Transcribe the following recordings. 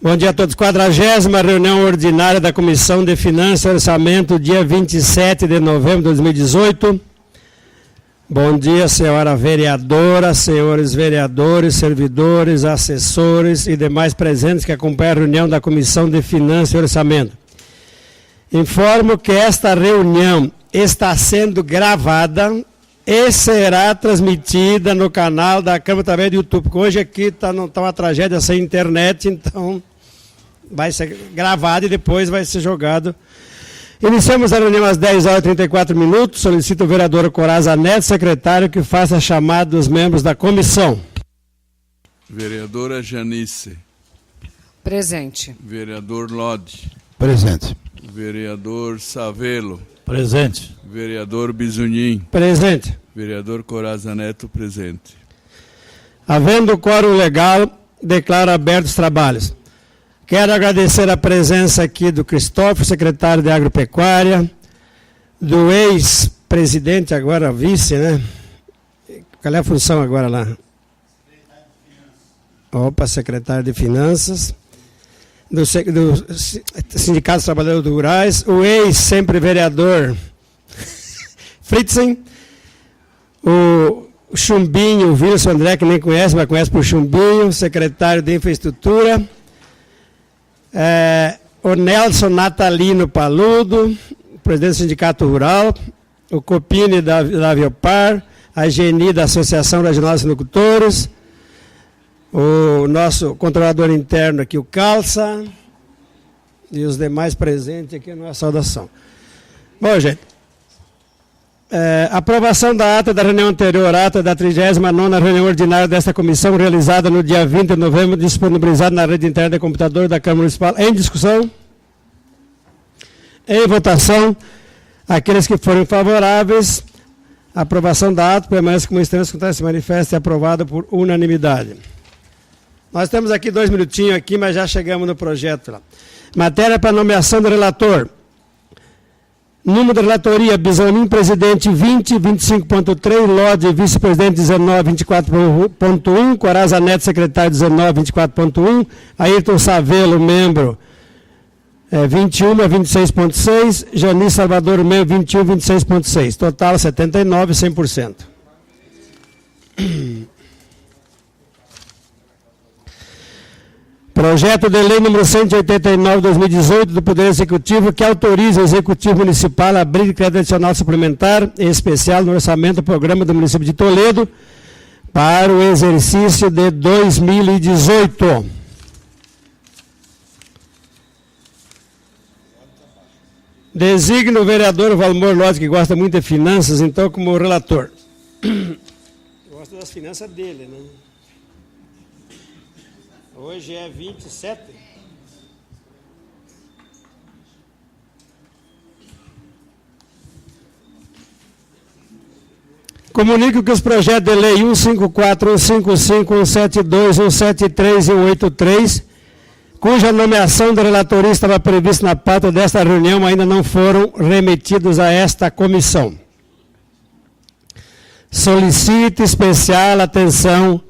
Bom dia a todos. 40ª reunião ordinária da Comissão de Finanças e Orçamento, dia 27 de novembro de 2018. Bom dia, senhora vereadora, senhores vereadores, servidores, assessores e demais presentes que acompanham a reunião da Comissão de Finanças e Orçamento. Informo que esta reunião está sendo gravada e será transmitida no canal da Câmara através do YouTube, porque hoje aqui está uma tragédia sem internet, então vai ser gravado e depois vai ser jogado. Iniciamos a reunião às 10h34. Solicito o vereador Coraza Neto, secretário, que faça a chamada dos membros da comissão. Vereadora Janice. Presente. Vereador Lodi. Presente. Vereador Savelo. Presente. Vereador Bizunim. Presente. Vereador Coraza Neto, presente. Havendo quórum legal, declaro abertos os trabalhos. Quero agradecer a presença aqui do Cristóvão, secretário de Agropecuária, do ex-presidente, agora vice, né? Qual é a função agora lá? Opa, secretário de Finanças, do Sindicato dos Trabalhadores Rurais, o ex-sempre vereador Fritzen, o Chumbinho, o Wilson André, que nem conhece, mas conhece por Chumbinho, secretário de Infraestrutura, o Nelson Natalino Paludo, presidente do Sindicato Rural, o Copini da Viopar, a Geni da Associação Regional de Sinocultores, o nosso controlador interno aqui, o Calça, e os demais presentes aqui na saudação. Bom, gente, aprovação da ata da reunião anterior, ata da 39ª reunião ordinária desta comissão, realizada no dia 20 de novembro, disponibilizada na rede interna de computador da Câmara Municipal. Em discussão? Em votação, aqueles que forem favoráveis, a aprovação da ata permanece como extenso, se manifesta e aprovada por unanimidade. Nós temos aqui 2 minutinhos aqui, mas já chegamos no projeto lá. Matéria para nomeação do relator. Número da relatoria, Bisonim, presidente 20, 25.3, Lodi, vice-presidente 19, 24.1, Coraza Neto, secretário 19, 24.1, Ayrton Savelo, membro 21 a 26.6, Janice Salvador, membro 21, 26.6, total 79, 100%. Projeto de lei número 189/2018 do Poder Executivo, que autoriza o Executivo Municipal a abrir crédito adicional suplementar e especial no orçamento do programa do município de Toledo para o exercício de 2018. Designo o vereador Valmor Lodi, que gosta muito de finanças, então, como relator. Gosta das finanças dele, né? Hoje é 27. Comunico que os projetos de lei 154, 155, 172, 173 e 183, cuja nomeação do relator estava prevista na pauta desta reunião, ainda não foram remetidos a esta comissão. Solicito especial atenção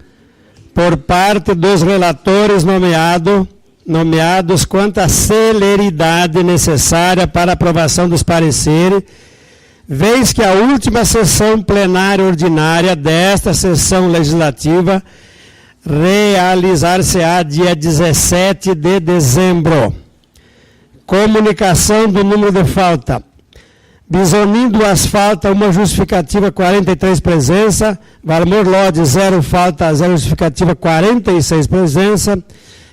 por parte dos relatores nomeados quanto à celeridade necessária para aprovação dos pareceres, vez que a última sessão plenária ordinária desta sessão legislativa realizar-se-á dia 17 de dezembro. Comunicação do número de falta. Bisonim, 2 falta, 1 justificativa, 43 presença. Valmor Lodi, 0 falta, 0 justificativa, 46 presença.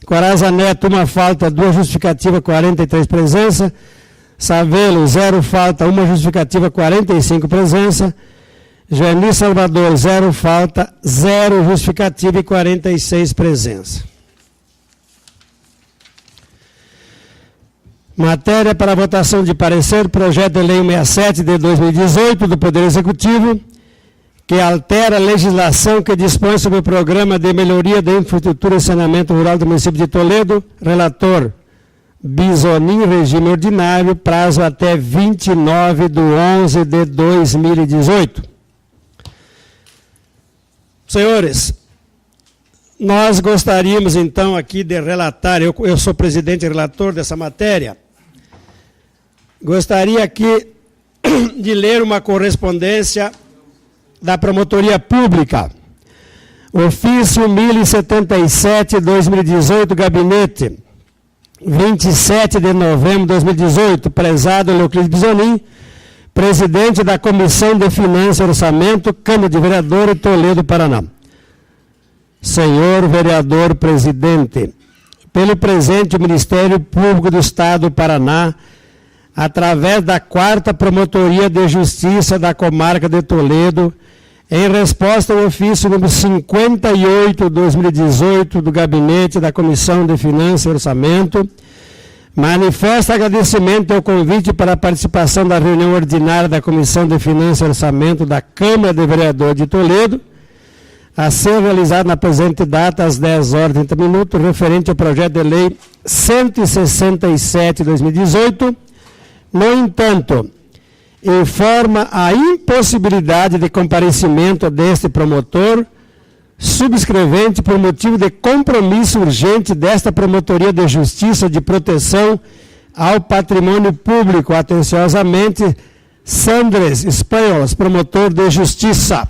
Coraza Neto, 1 falta, 2 justificativa, 43 presença. Savelo, 0 falta, 1 justificativa, 45 presença. Jani Salvador, 0 falta, 0 justificativa e 46 presença. Matéria para votação de parecer, projeto de lei 67 de 2018 do Poder Executivo, que altera a legislação que dispõe sobre o programa de melhoria da infraestrutura e saneamento rural do município de Toledo. Relator Bisonim, regime ordinário, prazo até 29/11 de 2018. Senhores, nós gostaríamos, então, aqui de relatar, eu sou presidente e relator dessa matéria, gostaria aqui de ler uma correspondência da Promotoria Pública, ofício 1077-2018, gabinete, 27 de novembro de 2018, prezado Leoclides Bisonin, presidente da Comissão de Finanças e Orçamento, Câmara de Vereadores, Toledo, Paraná. Senhor vereador presidente, pelo presente o Ministério Público do Estado do Paraná, através da 4ª Promotoria de Justiça da Comarca de Toledo, em resposta ao ofício número 58/2018 do Gabinete da Comissão de Finanças e Orçamento, manifesta agradecimento ao convite para a participação da reunião ordinária da Comissão de Finanças e Orçamento da Câmara de Vereadores de Toledo, a ser realizado na presente data, às 10h30, referente ao projeto de lei 167/2018. No entanto, informa a impossibilidade de comparecimento deste promotor, subscrevente, por motivo de compromisso urgente desta Promotoria de Justiça de Proteção ao Patrimônio Público. Atenciosamente, Sandres Espanholas, promotor de Justiça.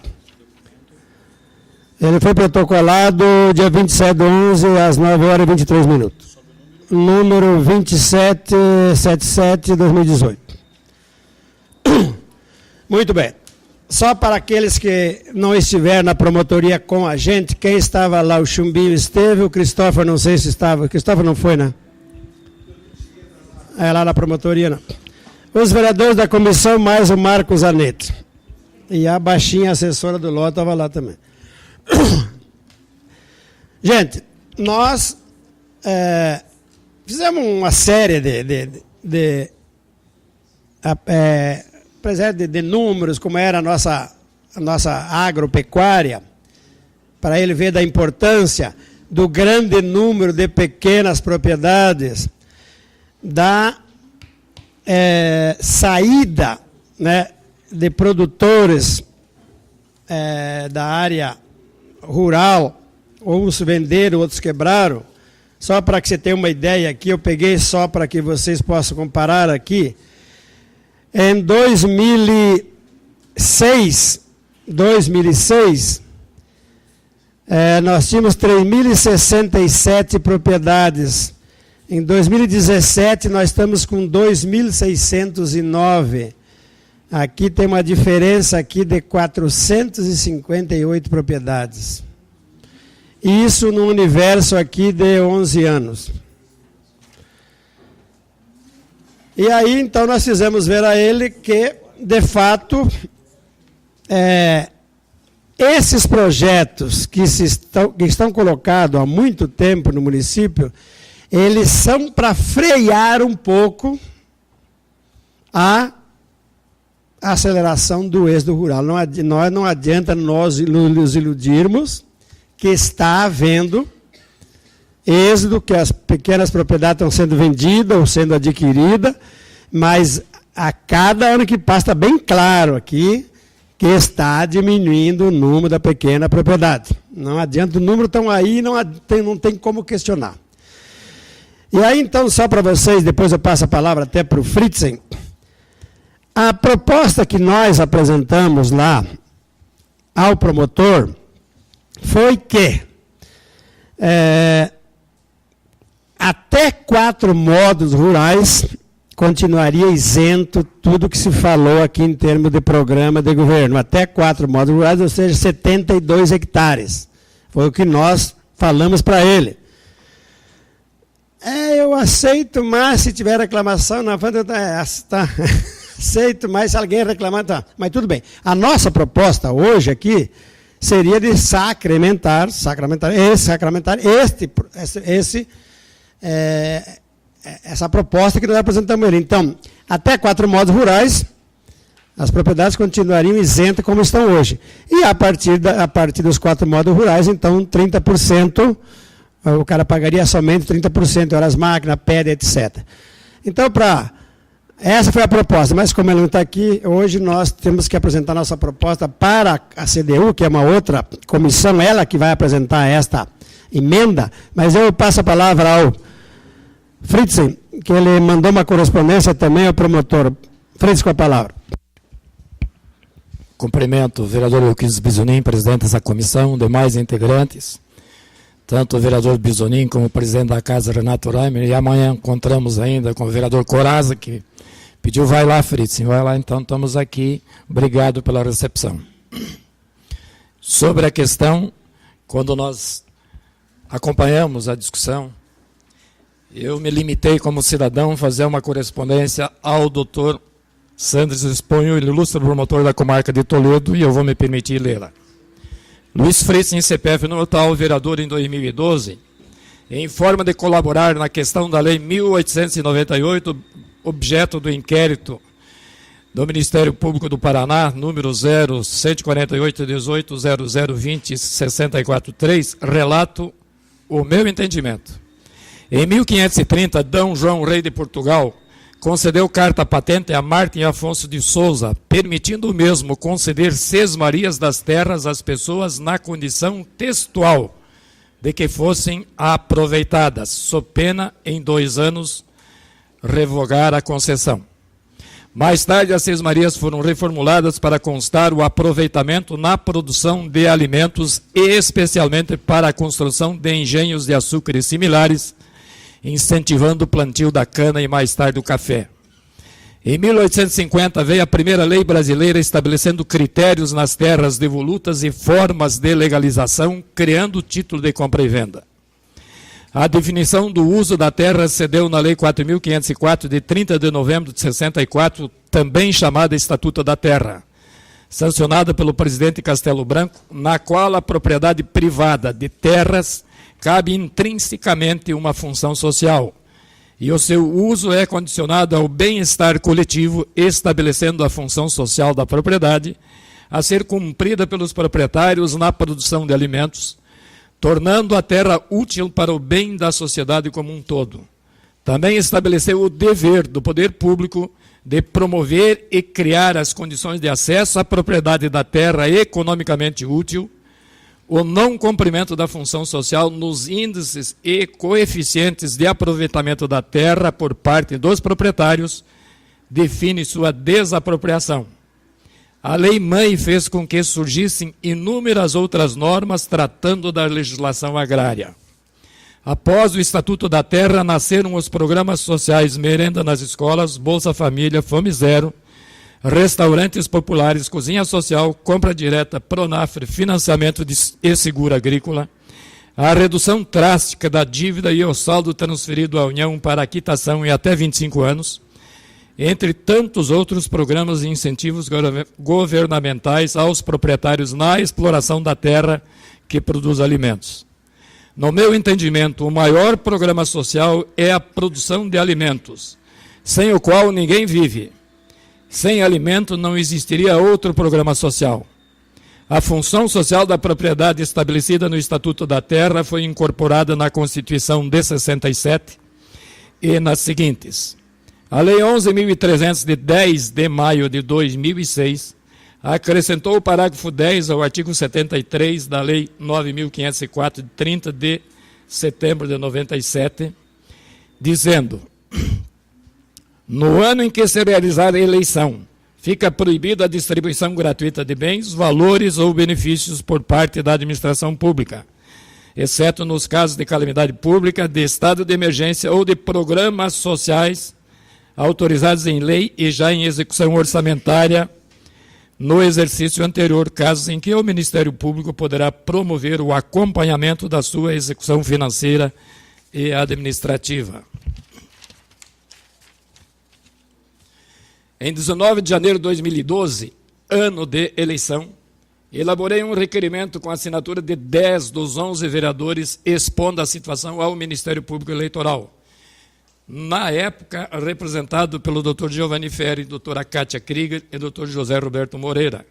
Ele foi protocolado dia 27/11, às 9h23. Número 2777/2018. Muito bem. Só para aqueles que não estiveram na promotoria com a gente, quem estava lá, o Chumbinho esteve, o Cristóvão não sei se estava, o Cristóvão não foi, né? É lá na promotoria, não. Os vereadores da comissão, mais o Marcos Zanetti. E a baixinha assessora do LOA estava lá também. Gente, nós fizemos uma série de números, como era a nossa agropecuária, para ele ver da importância do grande número de pequenas propriedades, da saída, né, de produtores da área rural, uns venderam, outros quebraram. Só para que você tenha uma ideia aqui, eu peguei só para que vocês possam comparar aqui. Em 2006, nós tínhamos 3.067 propriedades. Em 2017, nós estamos com 2.609. Aqui tem uma diferença aqui de 458 propriedades. Isso no universo aqui de 11 anos. E aí, então, nós fizemos ver a ele que, de fato, esses projetos que estão colocados há muito tempo no município, eles são para frear um pouco a aceleração do êxodo rural. Não adianta nós nos iludirmos que está havendo êxodo, que as pequenas propriedades estão sendo vendidas ou sendo adquiridas, mas a cada ano que passa está bem claro aqui que está diminuindo o número da pequena propriedade. Não adianta, o número estão aí, não tem como questionar. E aí, então, só para vocês, depois eu passo a palavra até para o Fritzen, a proposta que nós apresentamos lá ao promotor foi que até 4 modos rurais continuaria isento tudo que se falou aqui em termos de programa de governo. Até 4 modos rurais, ou seja, 72 hectares. Foi o que nós falamos para ele. Eu aceito, mas se tiver reclamação, na frente tá. Aceito, mas se alguém reclamar, tá. Mas tudo bem. A nossa proposta hoje aqui seria de sacramentar essa proposta que nós apresentamos ele. Então, até 4 modos rurais, as propriedades continuariam isentas como estão hoje. E a partir dos 4 modos rurais, então, 30%, o cara pagaria somente 30%, horas máquina, pedra, etc. Então, essa foi a proposta, mas como ele não está aqui, hoje nós temos que apresentar nossa proposta para a CDU, que é uma outra comissão, ela que vai apresentar emenda, mas eu passo a palavra ao Fritzen, que ele mandou uma correspondência também ao promotor. Fritzen, com a palavra. Cumprimento o vereador Euclides Bisonin, presidente dessa comissão, demais integrantes, tanto o vereador Bisonin como o presidente da casa, Renato Reimer, e amanhã encontramos ainda com o vereador Coraza, que pediu, vai lá, Fritzen, vai lá, então estamos aqui, obrigado pela recepção. Sobre a questão, quando nós acompanhamos a discussão, eu me limitei como cidadão a fazer uma correspondência ao doutor Sandres Esponho, ilustre promotor da comarca de Toledo, e eu vou me permitir lê-la. Luiz Fritzen, CPF número tal, vereador em 2012, em forma de colaborar na questão da Lei 1898, objeto do inquérito do Ministério Público do Paraná, número 014818002064.3, relato o meu entendimento. Em 1530, D. João, rei de Portugal, concedeu carta patente a Martim Afonso de Souza, permitindo o mesmo conceder sesmarias das terras às pessoas na condição textual de que fossem aproveitadas, sob pena, em 2 anos, revogar a concessão. Mais tarde, as sesmarias foram reformuladas para constar o aproveitamento na produção de alimentos e especialmente para a construção de engenhos de açúcar e similares, incentivando o plantio da cana e mais tarde o café. Em 1850 veio a primeira lei brasileira estabelecendo critérios nas terras devolutas e formas de legalização, criando o título de compra e venda. A definição do uso da terra se deu na Lei 4.504, de 30 de novembro de 64, também chamada Estatuto da Terra, sancionada pelo presidente Castelo Branco, na qual a propriedade privada de terras cabe intrinsecamente uma função social, e o seu uso é condicionado ao bem-estar coletivo, estabelecendo a função social da propriedade a ser cumprida pelos proprietários na produção de alimentos, tornando a terra útil para o bem da sociedade como um todo. Também estabeleceu o dever do poder público de promover e criar as condições de acesso à propriedade da terra economicamente útil, o não cumprimento da função social nos índices e coeficientes de aproveitamento da terra por parte dos proprietários define sua desapropriação. A Lei-Mãe fez com que surgissem inúmeras outras normas tratando da legislação agrária. Após o Estatuto da Terra, nasceram os programas sociais Merenda nas Escolas, Bolsa Família, Fome Zero, restaurantes populares, cozinha social, compra direta, Pronafre, financiamento e seguro agrícola, a redução drástica da dívida e o saldo transferido à União para a quitação em até 25 anos, entre tantos outros programas e incentivos governamentais aos proprietários na exploração da terra que produz alimentos. No meu entendimento, o maior programa social é a produção de alimentos, sem o qual ninguém vive. Sem alimento não existiria outro programa social. A função social da propriedade estabelecida no Estatuto da Terra foi incorporada na Constituição de 67 e nas seguintes. A Lei 11.300, de 10 de maio de 2006, acrescentou o parágrafo 10 ao artigo 73 da Lei 9.504, de 30 de setembro de 97, dizendo: no ano em que se realizar a eleição, fica proibida a distribuição gratuita de bens, valores ou benefícios por parte da administração pública, exceto nos casos de calamidade pública, de estado de emergência ou de programas sociais autorizados em lei e já em execução orçamentária no exercício anterior, casos em que o Ministério Público poderá promover o acompanhamento da sua execução financeira e administrativa. Em 19 de janeiro de 2012, ano de eleição, elaborei um requerimento com a assinatura de 10 dos 11 vereadores expondo a situação ao Ministério Público Eleitoral. Na época, representado pelo Dr. Giovanni Ferri, doutora Kátia Krieger e Dr. José Roberto Moreira,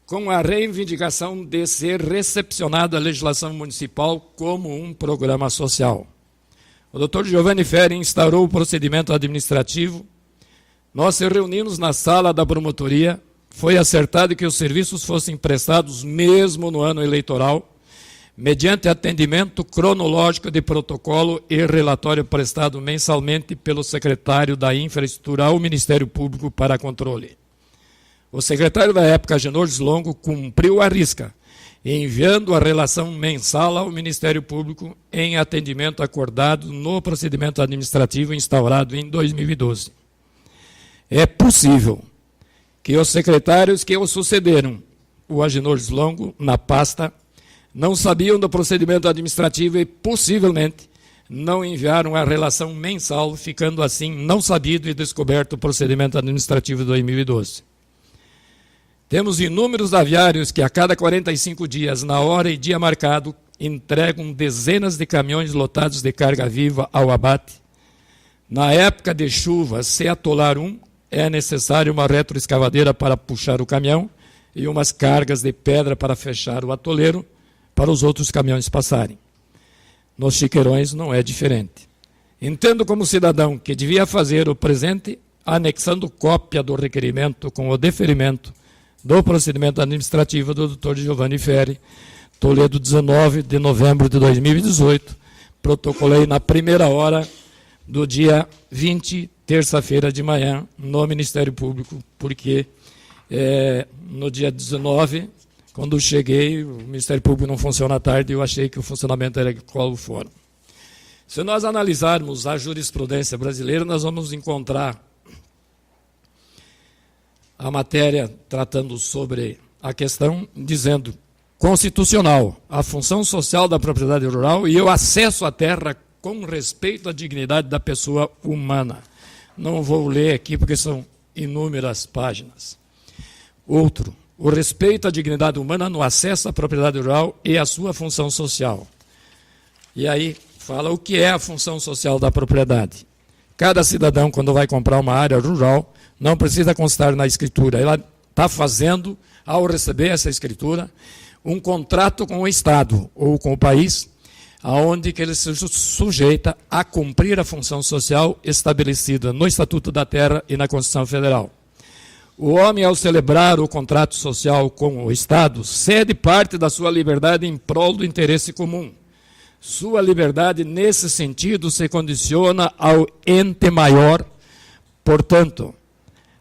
com a reivindicação de ser recepcionada a legislação municipal como um programa social. O Dr. Giovanni Ferri instaurou o procedimento administrativo. Nós se reunimos na sala da promotoria, foi acertado que os serviços fossem prestados mesmo no ano eleitoral, mediante atendimento cronológico de protocolo e relatório prestado mensalmente pelo secretário da Infraestrutura ao Ministério Público para controle. O secretário da época, Agenor Longo, cumpriu a risca, enviando a relação mensal ao Ministério Público em atendimento acordado no procedimento administrativo instaurado em 2012. É possível que os secretários que o sucederam, o Agenor Longo, na pasta, não sabiam do procedimento administrativo e, possivelmente, não enviaram a relação mensal, ficando assim não sabido e descoberto o procedimento administrativo de 2012. Temos inúmeros aviários que a cada 45 dias, na hora e dia marcado, entregam dezenas de caminhões lotados de carga viva ao abate. Na época de chuva, se atolar um, é necessário uma retroescavadeira para puxar o caminhão e umas cargas de pedra para fechar o atoleiro, para os outros caminhões passarem. Nos chiqueirões não é diferente. Entendo como cidadão que devia fazer o presente anexando cópia do requerimento com o deferimento do procedimento administrativo do Dr. Giovanni Ferri, Toledo, 19 de novembro de 2018, protocolei na primeira hora do dia 20, terça-feira de manhã, no Ministério Público, porque no dia 19, quando cheguei, o Ministério Público não funciona à tarde, eu achei que o funcionamento era qual for. Se nós analisarmos a jurisprudência brasileira, nós vamos encontrar a matéria tratando sobre a questão, dizendo constitucional, a função social da propriedade rural e o acesso à terra com respeito à dignidade da pessoa humana. Não vou ler aqui porque são inúmeras páginas. Outro, o respeito à dignidade humana no acesso à propriedade rural e à sua função social. E aí fala o que é a função social da propriedade. Cada cidadão, quando vai comprar uma área rural, não precisa constar na escritura. Ela está fazendo, ao receber essa escritura, um contrato com o Estado ou com o país, aonde que ele se sujeita a cumprir a função social estabelecida no Estatuto da Terra e na Constituição Federal. O homem, ao celebrar o contrato social com o Estado, cede parte da sua liberdade em prol do interesse comum. Sua liberdade, nesse sentido, se condiciona ao ente maior. Portanto,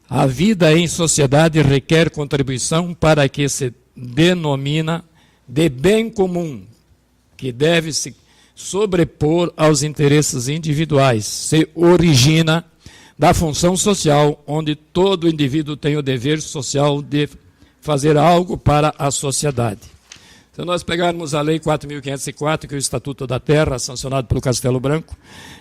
a vida em sociedade requer contribuição para que se denomina de bem comum, que deve se sobrepor aos interesses individuais, se origina da função social, onde todo indivíduo tem o dever social de fazer algo para a sociedade. Se nós pegarmos a Lei 4.504, que é o Estatuto da Terra, sancionado pelo Castelo Branco,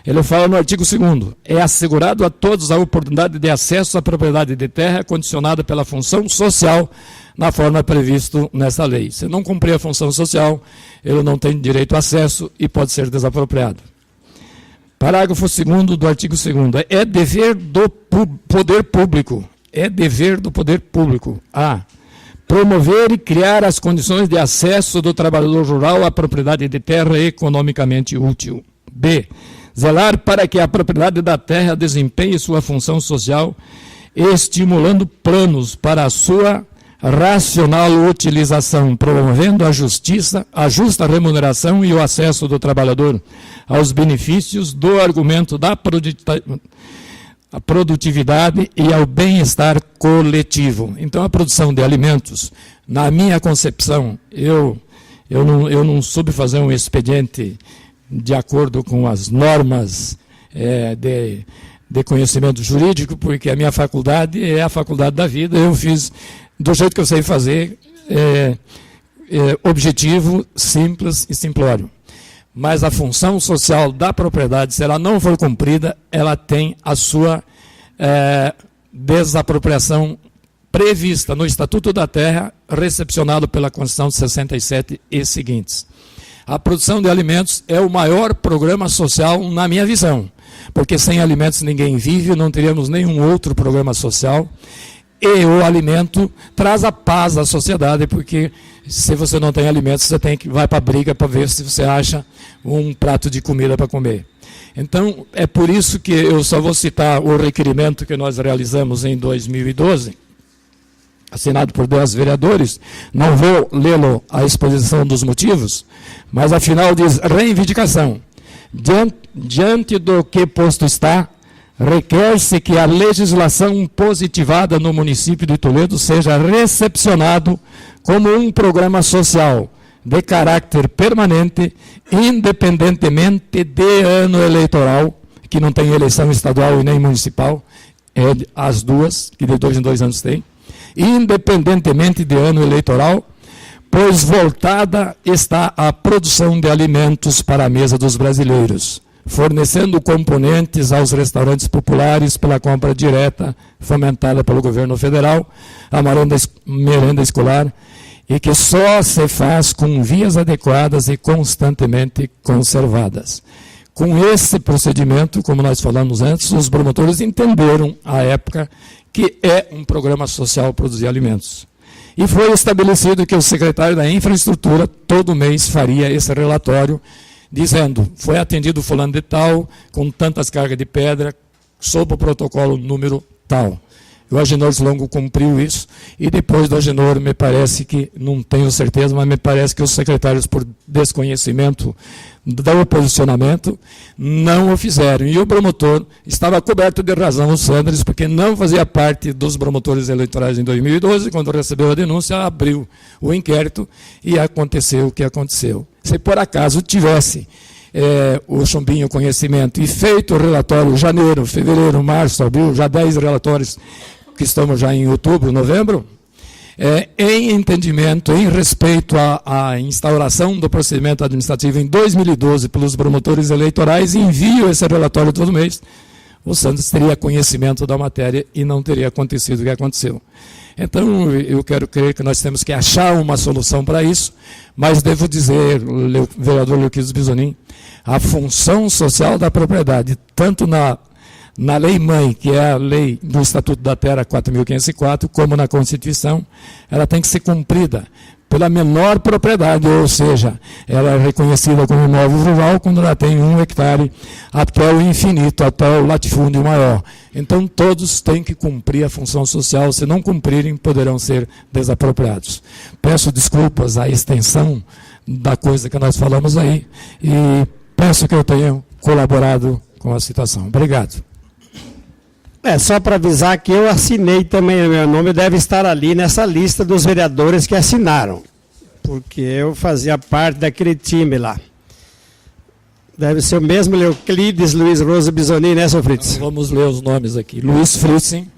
ele fala no artigo 2º, é assegurado a todos a oportunidade de acesso à propriedade de terra condicionada pela função social na forma prevista nessa lei. Se não cumprir a função social, ele não tem direito a acesso e pode ser desapropriado. Parágrafo 2º do artigo 2º. É dever do poder público. A. Promover e criar as condições de acesso do trabalhador rural à propriedade de terra economicamente útil. B. Zelar para que a propriedade da terra desempenhe sua função social, estimulando planos para a sua racional utilização, promovendo a justiça, a justa remuneração e o acesso do trabalhador aos benefícios do argumento da produtividade e ao bem-estar coletivo. Então, a produção de alimentos, na minha concepção, eu não soube fazer um expediente de acordo com as normas de conhecimento jurídico, porque a minha faculdade é a faculdade da vida, eu fiz do jeito que eu sei fazer, objetivo, simples e simplório. Mas a função social da propriedade, se ela não for cumprida, ela tem a sua desapropriação prevista no Estatuto da Terra, recepcionado pela Constituição de 67 e seguintes. A produção de alimentos é o maior programa social na minha visão, porque sem alimentos ninguém vive, não teríamos nenhum outro programa social. E o alimento traz a paz à sociedade, porque se você não tem alimentos, você vai para a briga para ver se você acha um prato de comida para comer. Então, é por isso que eu só vou citar o requerimento que nós realizamos em 2012, assinado por 10 vereadores. Não vou lê-lo a exposição dos motivos, mas afinal diz: reivindicação. Diante do que posto está, requer-se que a legislação positivada no município de Toledo seja recepcionado como um programa social de caráter permanente, independentemente de ano eleitoral, que não tem eleição estadual e nem municipal, as duas, que de 2 em 2 anos tem, independentemente de ano eleitoral, pois voltada está à produção de alimentos para a mesa dos brasileiros, fornecendo componentes aos restaurantes populares pela compra direta, fomentada pelo governo federal, a merenda escolar, e que só se faz com vias adequadas e constantemente conservadas. Com esse procedimento, como nós falamos antes, os promotores entenderam, à época, que é um programa social produzir alimentos. E foi estabelecido que o secretário da Infraestrutura, todo mês, faria esse relatório, dizendo: foi atendido fulano de tal, com tantas cargas de pedra, sob o protocolo número tal. O Agenor Longo cumpriu isso, e depois do Agenor, me parece que, não tenho certeza, mas me parece que os secretários, por desconhecimento do posicionamento, não o fizeram. E o promotor estava coberto de razão, o Sanders, porque não fazia parte dos promotores eleitorais em 2012, quando recebeu a denúncia, abriu o inquérito e aconteceu o que aconteceu. Se por acaso tivesse o Chumbinho conhecimento e feito o relatório janeiro, fevereiro, março, abril, já 10 relatórios, que estamos já em outubro, novembro, em entendimento, em respeito à instauração do procedimento administrativo em 2012 pelos promotores eleitorais, envio esse relatório todo mês, o Santos teria conhecimento da matéria e não teria acontecido o que aconteceu. Então, eu quero crer que nós temos que achar uma solução para isso, mas devo dizer, vereador Leoquides Bisonin, a função social da propriedade, tanto na Lei Mãe, que é a lei do Estatuto da Terra 4.504, como na Constituição, ela tem que ser cumprida pela menor propriedade, ou seja, ela é reconhecida como imóvel rural quando ela tem 1 hectare até o infinito, até o latifúndio maior. Então, todos têm que cumprir a função social, se não cumprirem, poderão ser desapropriados. Peço desculpas à extensão da coisa que nós falamos aí, e peço que eu tenha colaborado com a situação. Obrigado. Só para avisar que eu assinei também, meu nome deve estar ali nessa lista dos vereadores que assinaram, porque eu fazia parte daquele time lá. Deve ser o mesmo Leoclides Luiz Rosa Bisonin, né, seu Fritz? Vamos ler os nomes aqui. Luiz Fritzen,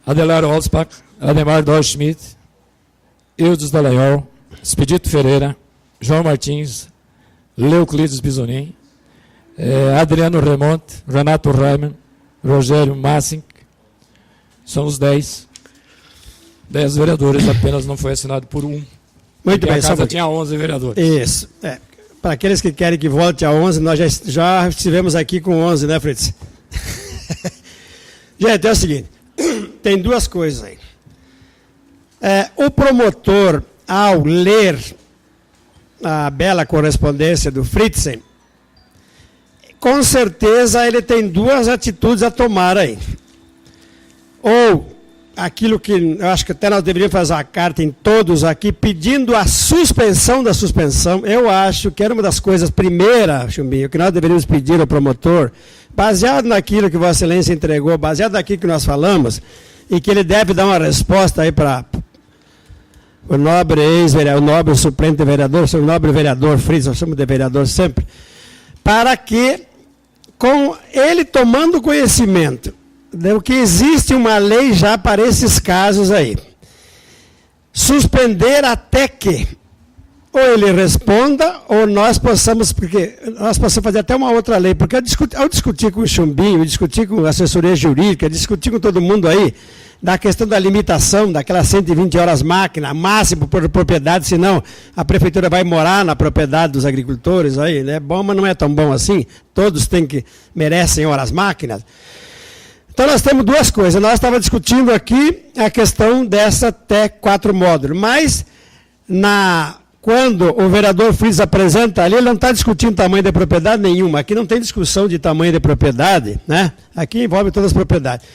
Adelar Olspach, Ademar Dorschmidt, Eudes Dallagnol, Expedito Ferreira, João Martins, Leoclides Bisonin, Adriano Remonte, Renato Reimann, Rogério Massink, são os 10 vereadores, apenas não foi assinado por um. Muito bem, a casa tinha 11 vereadores. Isso. Para aqueles que querem que volte a 11, nós já estivemos aqui com 11, né, Fritz? Gente, é o seguinte, tem duas coisas aí. O promotor, ao ler a bela correspondência do Fritzen, com certeza ele tem duas atitudes a tomar aí. Ou aquilo que eu acho que até nós deveríamos fazer uma carta em todos aqui, pedindo a suspensão da suspensão. Eu acho que era uma das coisas, primeira, Chumbinho, que nós deveríamos pedir ao promotor, baseado naquilo que Vossa Excelência entregou, baseado naquilo que nós falamos, e que ele deve dar uma resposta aí para o nobre ex-vereador, o nobre suplente vereador, o nobre vereador Fritz, nós somos de vereador sempre, para que, com ele tomando conhecimento de que existe uma lei já para esses casos aí, suspender até que ou ele responda, ou nós possamos, porque nós possamos fazer até uma outra lei, porque ao discutir com o Chumbinho, discutir com a assessoria jurídica, discutir com todo mundo aí, da questão da limitação, daquelas 120 horas máquina, máximo por propriedade, senão a prefeitura vai morar na propriedade dos agricultores, aí, né? Bom, mas não é tão bom assim, todos merecem horas máquinas. Então nós temos duas coisas, nós estávamos discutindo aqui a questão dessa até 4 módulos, mas quando o vereador Fritz apresenta ali, ele não está discutindo tamanho de propriedade nenhuma. Aqui não tem discussão de tamanho de propriedade, né? Aqui envolve todas as propriedades.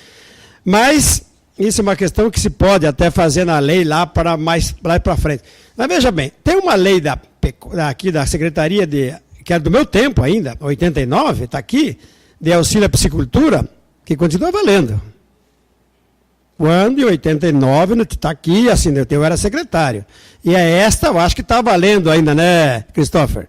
Mas isso é uma questão que se pode até fazer na lei lá para frente. Mas veja bem, tem uma lei aqui da Secretaria que é do meu tempo ainda, 89, está aqui, de auxílio à piscicultura, que continua valendo. Quando, em 89, está aqui, assim, eu era secretário. E esta, eu acho que está valendo ainda, né, Christopher?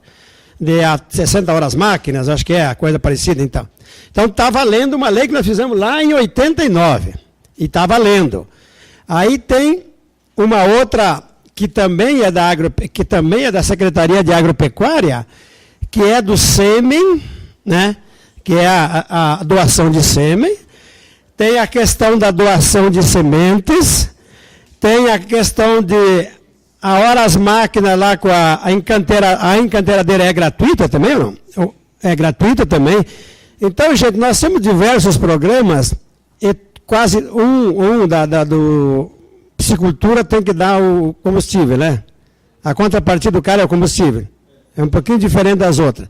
De 60 horas máquinas, acho que é a coisa parecida, então. Então, está valendo uma lei que nós fizemos lá em 89. E está valendo. Aí tem uma outra que também é da Secretaria de Agropecuária, que é do sêmen, né? Que é a doação de sêmen. Tem a questão da doação de sementes, tem a questão de a horas máquinas lá com a encanteiradeira é gratuita também ou não? É gratuita também. Então, gente, nós temos diversos programas e quase do piscicultura tem que dar o combustível, né? A contrapartida do cara é o combustível. É um pouquinho diferente das outras.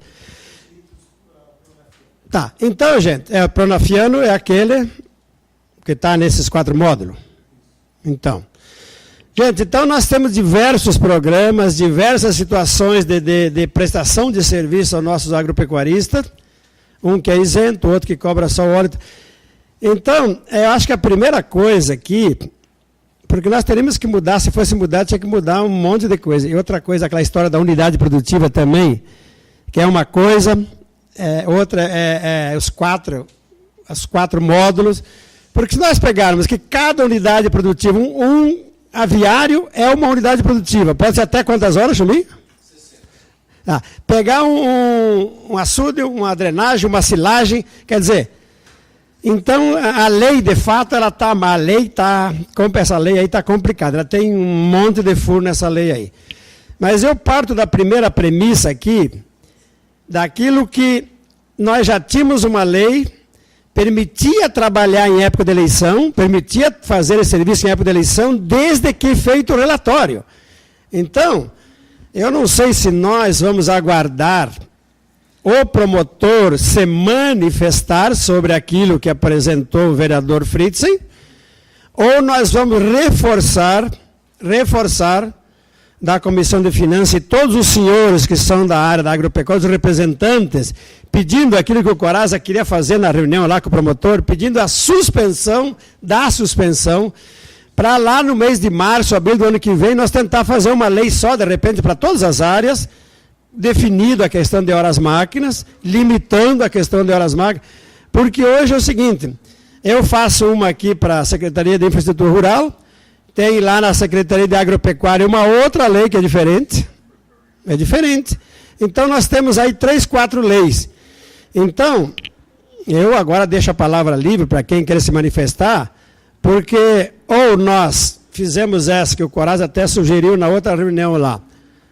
Tá, então, gente, o Pronafiano é aquele que está nesses 4 módulos. Então, gente, então nós temos diversos programas, diversas situações de prestação de serviço aos nossos agropecuaristas, um que é isento, outro que cobra só o óleo. Então, eu acho que a primeira coisa aqui, porque nós teríamos que mudar, se fosse mudar, tinha que mudar um monte de coisa. E outra coisa, aquela história da unidade produtiva também, que é uma coisa, outra os 4 módulos. Porque se nós pegarmos que cada unidade produtiva, um aviário é uma unidade produtiva. Pode ser até quantas horas, Chulinho? 60. Pegar um açude, uma drenagem, uma silagem, quer dizer, então a lei de fato, a lei está, como essa lei aí está complicada, ela tem um monte de furo nessa lei aí. Mas eu parto da primeira premissa aqui, daquilo que nós já tínhamos uma lei, permitia trabalhar em época de eleição, permitia fazer esse serviço em época de eleição, desde que feito o relatório. Então, eu não sei se nós vamos aguardar o promotor se manifestar sobre aquilo que apresentou o vereador Fritzen, ou nós vamos reforçar da Comissão de Finanças e todos os senhores que são da área da agropecuária, os representantes, pedindo aquilo que o Coraza queria fazer na reunião lá com o promotor, pedindo a suspensão, para lá no mês de março, abril do ano que vem, nós tentar fazer uma lei só, de repente, para todas as áreas, definido a questão de horas máquinas, limitando a questão de horas máquinas, porque hoje é o seguinte, eu faço uma aqui para a Secretaria de Infraestrutura Rural, tem lá na Secretaria de Agropecuária uma outra lei que é diferente. É diferente. Então, nós temos aí 3, 4 leis. Então, eu agora deixo a palavra livre para quem quer se manifestar, porque ou nós fizemos essa que o Coraza até sugeriu na outra reunião lá,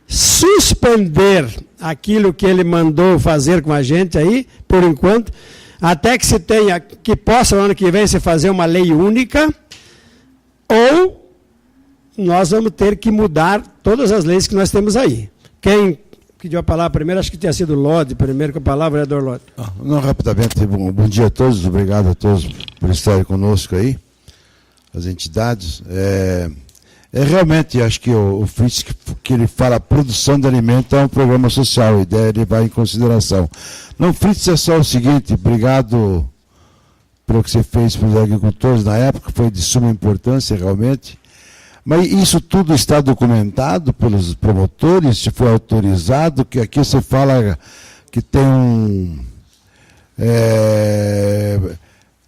suspender aquilo que ele mandou fazer com a gente aí, por enquanto, até que se tenha, que possa no ano que vem se fazer uma lei única, ou nós vamos ter que mudar todas as leis que nós temos aí. Quem pediu a palavra primeiro, acho que tinha sido o Lodi, primeiro com a palavra, vereador Lodi. Não, rapidamente, bom dia a todos, obrigado a todos por estarem conosco aí, as entidades. Realmente, acho que o Fritz, que ele fala produção de alimento, é um programa social, a ideia ele vai em consideração. Não, Fritz, é só o seguinte, obrigado pelo que você fez para os agricultores na época, foi de suma importância realmente. Mas isso tudo está documentado pelos promotores, se foi autorizado, que aqui você fala que tem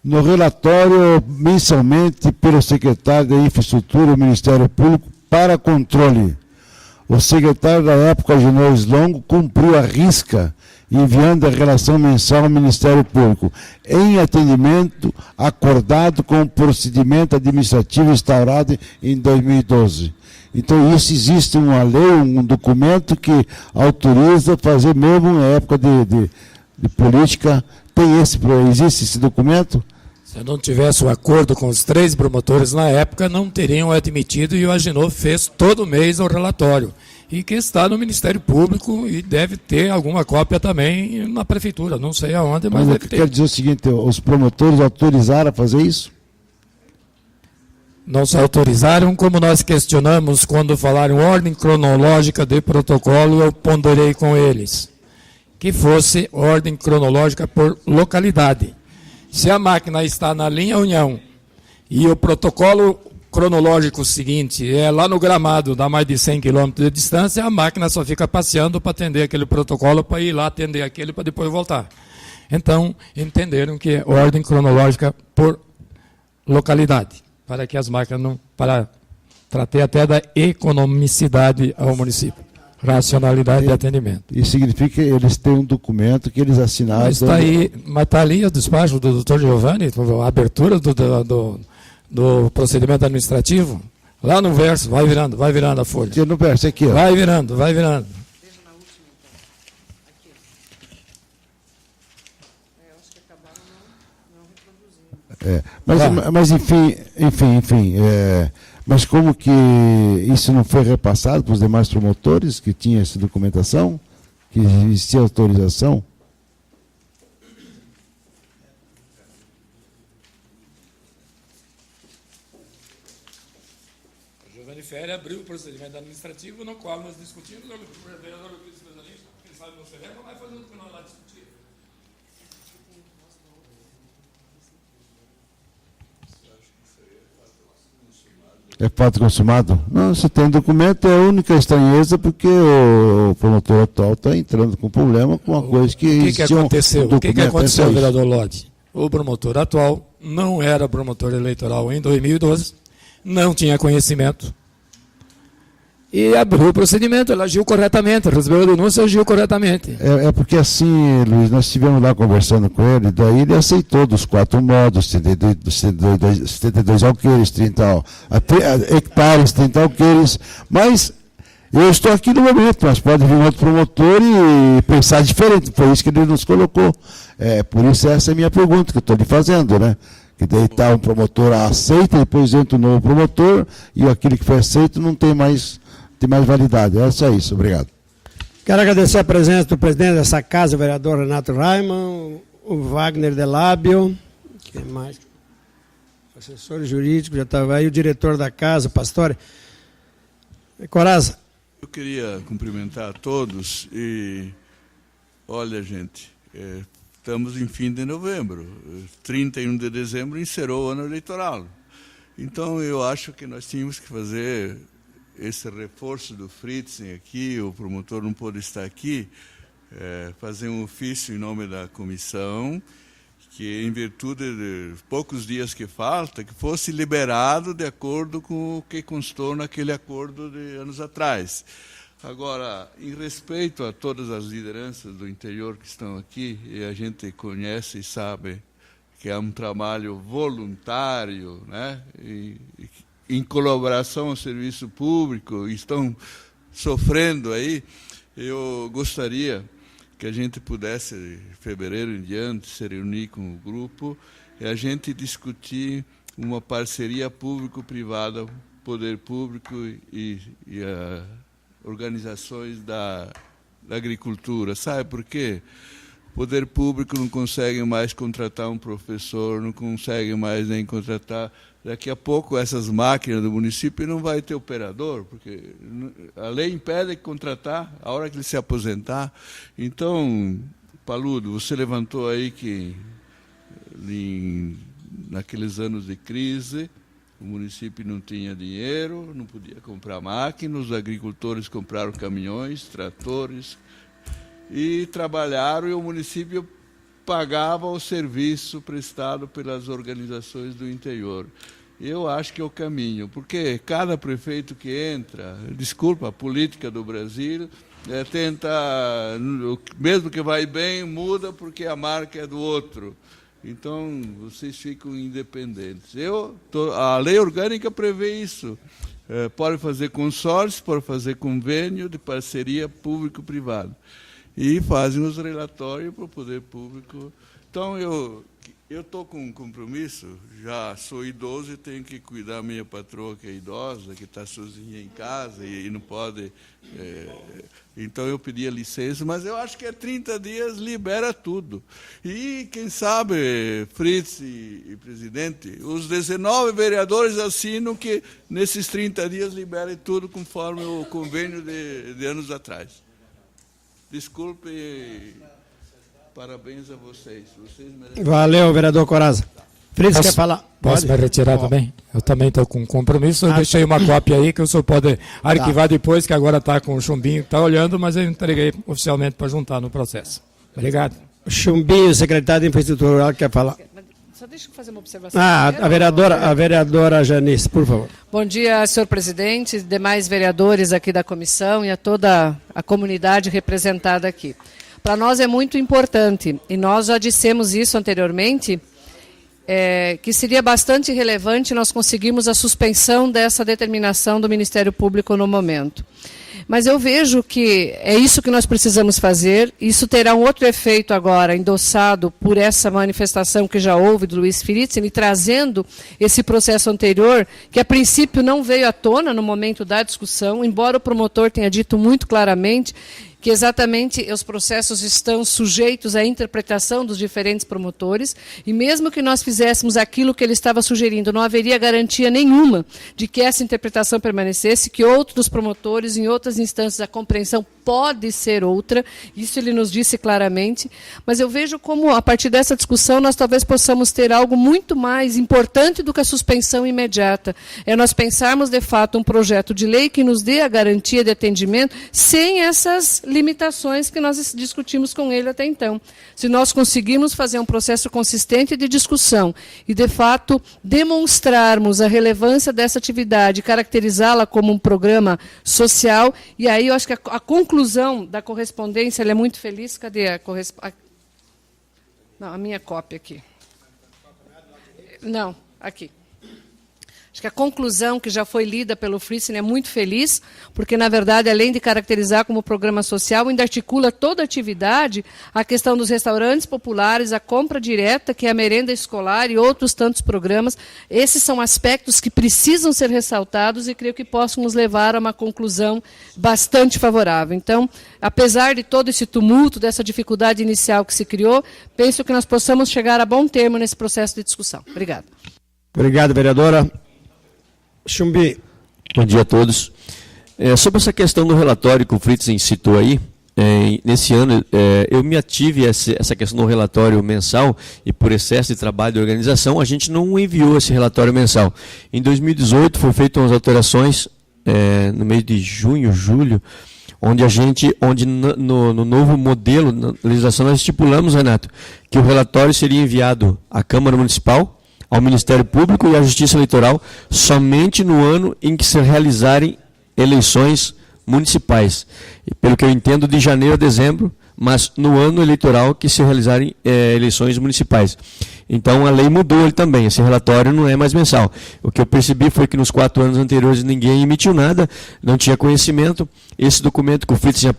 no relatório, mensalmente, pelo secretário da Infraestrutura e Ministério Público, para controle. O secretário da época, Agenor Longo, cumpriu a risca, enviando a relação mensal ao Ministério Público, em atendimento acordado com o procedimento administrativo instaurado em 2012. Então, isso existe uma lei, um documento que autoriza fazer mesmo na época de política. Existe esse documento? Se não tivesse o acordo com os 3 promotores na época, não teriam admitido, e o Agenor fez todo mês o relatório. e que está no Ministério Público e deve ter alguma cópia também na Prefeitura. Não sei aonde, mas deve ter. Quer dizer o seguinte, os promotores autorizaram a fazer isso? Não se autorizaram, como nós questionamos quando falaram ordem cronológica de protocolo, eu ponderei com eles que fosse ordem cronológica por localidade. Se a máquina está na linha União e o protocolo cronológico seguinte é lá no Gramado, dá mais de 100 km de distância, a máquina só fica passeando para atender aquele protocolo, para ir lá atender aquele, para depois voltar. Então, entenderam que é ordem cronológica por localidade, para que as máquinas não... Tratei até da economicidade ao município. Racionalidade de atendimento. Isso significa que eles têm um documento que eles assinaram... Mas está ali o despacho do Dr. Giovanni, a abertura do procedimento administrativo, lá no verso, vai virando a folha. No verso aqui, ó. Vai virando. Veja na última, então. Aqui. Acho que acabaram não reproduzindo. Mas enfim, mas como que isso não foi repassado para os demais promotores que tinham essa documentação, que existia autorização? Giovanni Ferri abriu o procedimento administrativo no qual nós discutimos, o vereador Luiz especialista, quem sabe não se lembra, vai fazer o que nós lá discutimos. É fato consumado? Não, se tem documento, é a única estranheza, porque o promotor atual está entrando com problema com uma coisa que... O que aconteceu? O que aconteceu, vereador Lodi? O promotor atual não era promotor eleitoral em 2012, não tinha conhecimento. E abriu o procedimento, ele agiu corretamente, recebeu a denúncia e agiu corretamente. É porque assim, Luiz, nós estivemos lá conversando com ele, daí ele aceitou dos 4 modos, 72 alqueires, 30 hectares, 30 alqueires, mas eu estou aqui no momento, mas pode vir um outro promotor e pensar diferente, foi isso que ele nos colocou. Por isso essa é a minha pergunta que eu estou lhe fazendo, né? Que daí está um promotor aceita, depois entra um novo promotor, e aquele que foi aceito não tem mais validade. É só isso, obrigado. Quero agradecer a presença do presidente dessa casa, o vereador Renato Raimann, o Wagner Delábio, quem mais? O assessor jurídico já estava aí, o diretor da casa, o Pastore. Coraza. Eu queria cumprimentar a todos e, olha, gente, estamos em fim de novembro, 31 de dezembro encerrou o ano eleitoral. Então, eu acho que nós tínhamos que fazer esse reforço do Fritzen aqui, o promotor não pôde estar aqui, fazer um ofício em nome da comissão, que em virtude de poucos dias que falta, que fosse liberado de acordo com o que constou naquele acordo de anos atrás. Agora, em respeito a todas as lideranças do interior que estão aqui, e a gente conhece e sabe que é um trabalho voluntário, né? Em colaboração ao serviço público, estão sofrendo aí, eu gostaria que a gente pudesse, de fevereiro em diante, se reunir com o grupo e a gente discutir uma parceria público-privada, poder público e organizações da agricultura. Sabe por quê? O poder público não consegue mais contratar um professor, não consegue mais nem contratar... Daqui a pouco essas máquinas do município não vai ter operador, porque a lei impede de contratar a hora que ele se aposentar. Então, Paludo, você levantou aí que naqueles anos de crise o município não tinha dinheiro, não podia comprar máquinas, os agricultores compraram caminhões, tratores e trabalharam, e o município pagava o serviço prestado pelas organizações do interior. Eu acho que é o caminho, porque cada prefeito que entra, desculpa, a política do Brasil, tenta, mesmo que vai bem, muda porque a marca é do outro. Então, vocês ficam independentes. A lei orgânica prevê isso. Pode fazer consórcio, pode fazer convênio de parceria público-privada. E fazem os relatórios para o poder público. Então, eu Eu estou com um compromisso, já sou idoso e tenho que cuidar da minha patroa, que é idosa, que está sozinha em casa e não pode... então eu pedi a licença, mas eu acho que 30 dias libera tudo. E, quem sabe, Fritz e presidente, os 19 vereadores assinam que nesses 30 dias liberem tudo conforme o convênio de anos atrás. Desculpe... Parabéns a vocês. Vocês merecem... Valeu, vereador Coraza. Fritz, quer falar? Posso me retirar também? Eu também estou com compromisso. Eu deixei uma cópia aí que o senhor pode arquivar depois, que agora está com o Chumbinho que está olhando, mas eu entreguei oficialmente para juntar no processo. Obrigado. Chumbinho, secretário de Infraestrutura Rural, quer falar? Só deixa eu fazer uma observação. A vereadora Janice, por favor. Bom dia, senhor presidente, demais vereadores aqui da comissão e a toda a comunidade representada aqui. Para nós é muito importante, e nós já dissemos isso anteriormente, que seria bastante relevante nós conseguirmos a suspensão dessa determinação do Ministério Público no momento. Mas eu vejo que é isso que nós precisamos fazer. Isso terá um outro efeito agora, endossado por essa manifestação que já houve do Luiz Fritzen, trazendo esse processo anterior, que a princípio não veio à tona no momento da discussão, embora o promotor tenha dito muito claramente que exatamente os processos estão sujeitos à interpretação dos diferentes promotores, e mesmo que nós fizéssemos aquilo que ele estava sugerindo, não haveria garantia nenhuma de que essa interpretação permanecesse, que outros promotores, em outras instâncias, a compreensão pode ser outra, isso ele nos disse claramente, mas eu vejo como, a partir dessa discussão, nós talvez possamos ter algo muito mais importante do que a suspensão imediata. É nós pensarmos, de fato, um projeto de lei que nos dê a garantia de atendimento sem essas limitações que nós discutimos com ele até então. Se nós conseguirmos fazer um processo consistente de discussão e, de fato, demonstrarmos a relevância dessa atividade, caracterizá-la como um programa social, e aí eu acho que a conclusão da correspondência, ela é muito feliz. Cadê a correspondência? Não, a minha cópia aqui. Não, aqui. Acho que a conclusão que já foi lida pelo Fritzen é muito feliz, porque, na verdade, além de caracterizar como programa social, ainda articula toda a atividade, a questão dos restaurantes populares, a compra direta, que é a merenda escolar e outros tantos programas. Esses são aspectos que precisam ser ressaltados e creio que possam nos levar a uma conclusão bastante favorável. Então, apesar de todo esse tumulto, dessa dificuldade inicial que se criou, penso que nós possamos chegar a bom termo nesse processo de discussão. Obrigada. Obrigado, vereadora. Chumbi. Bom dia a todos. Sobre essa questão do relatório que o Fritzen citou aí, nesse ano eu me ative a essa questão do relatório mensal e por excesso de trabalho de organização, a gente não enviou esse relatório mensal. Em 2018 foram feitas umas alterações no mês de junho, julho, onde no novo modelo, na legislação, nós estipulamos, Renato, que o relatório seria enviado à Câmara Municipal, ao Ministério Público e à Justiça Eleitoral somente no ano em que se realizarem eleições municipais. E, pelo que eu entendo, de janeiro a dezembro, mas no ano eleitoral que se realizarem eleições municipais. Então a lei mudou também, esse relatório não é mais mensal. O que eu percebi foi que nos 4 anos anteriores ninguém emitiu nada, não tinha conhecimento. Esse documento que o Fritzen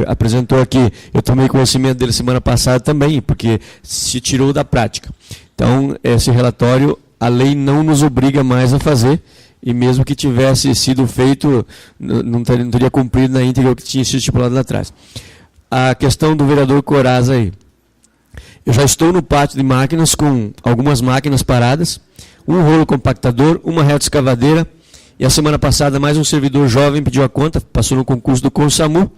apresentou aqui, eu tomei conhecimento dele semana passada também, porque se tirou da prática. Então, esse relatório, a lei não nos obriga mais a fazer, e mesmo que tivesse sido feito, não teria cumprido na íntegra o que tinha sido estipulado lá atrás. A questão do vereador Coraza aí. Eu já estou no pátio de máquinas com algumas máquinas paradas, um rolo compactador, uma retroescavadeira, e a semana passada mais um servidor jovem pediu a conta, passou no concurso do Consamu,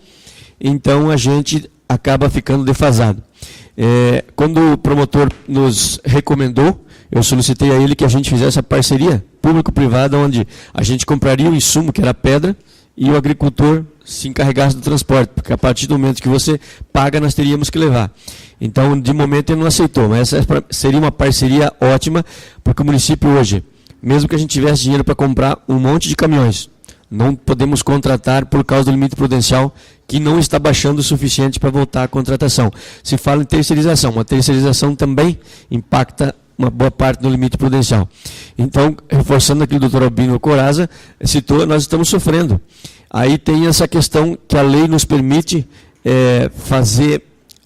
então a gente acaba ficando defasado. Quando o promotor nos recomendou, eu solicitei a ele que a gente fizesse a parceria público-privada, onde a gente compraria o insumo, que era pedra, e o agricultor se encarregasse do transporte, porque a partir do momento que você paga, nós teríamos que levar. Então, de momento, ele não aceitou, mas essa seria uma parceria ótima, porque o município hoje, mesmo que a gente tivesse dinheiro para comprar um monte de caminhões, não podemos contratar por causa do limite prudencial, que não está baixando o suficiente para voltar à contratação. Se fala em terceirização, uma terceirização também impacta uma boa parte do limite prudencial. Então, reforçando aquilo que o doutor Albino Coraza citou, nós estamos sofrendo. Aí tem essa questão que a lei nos permite fazer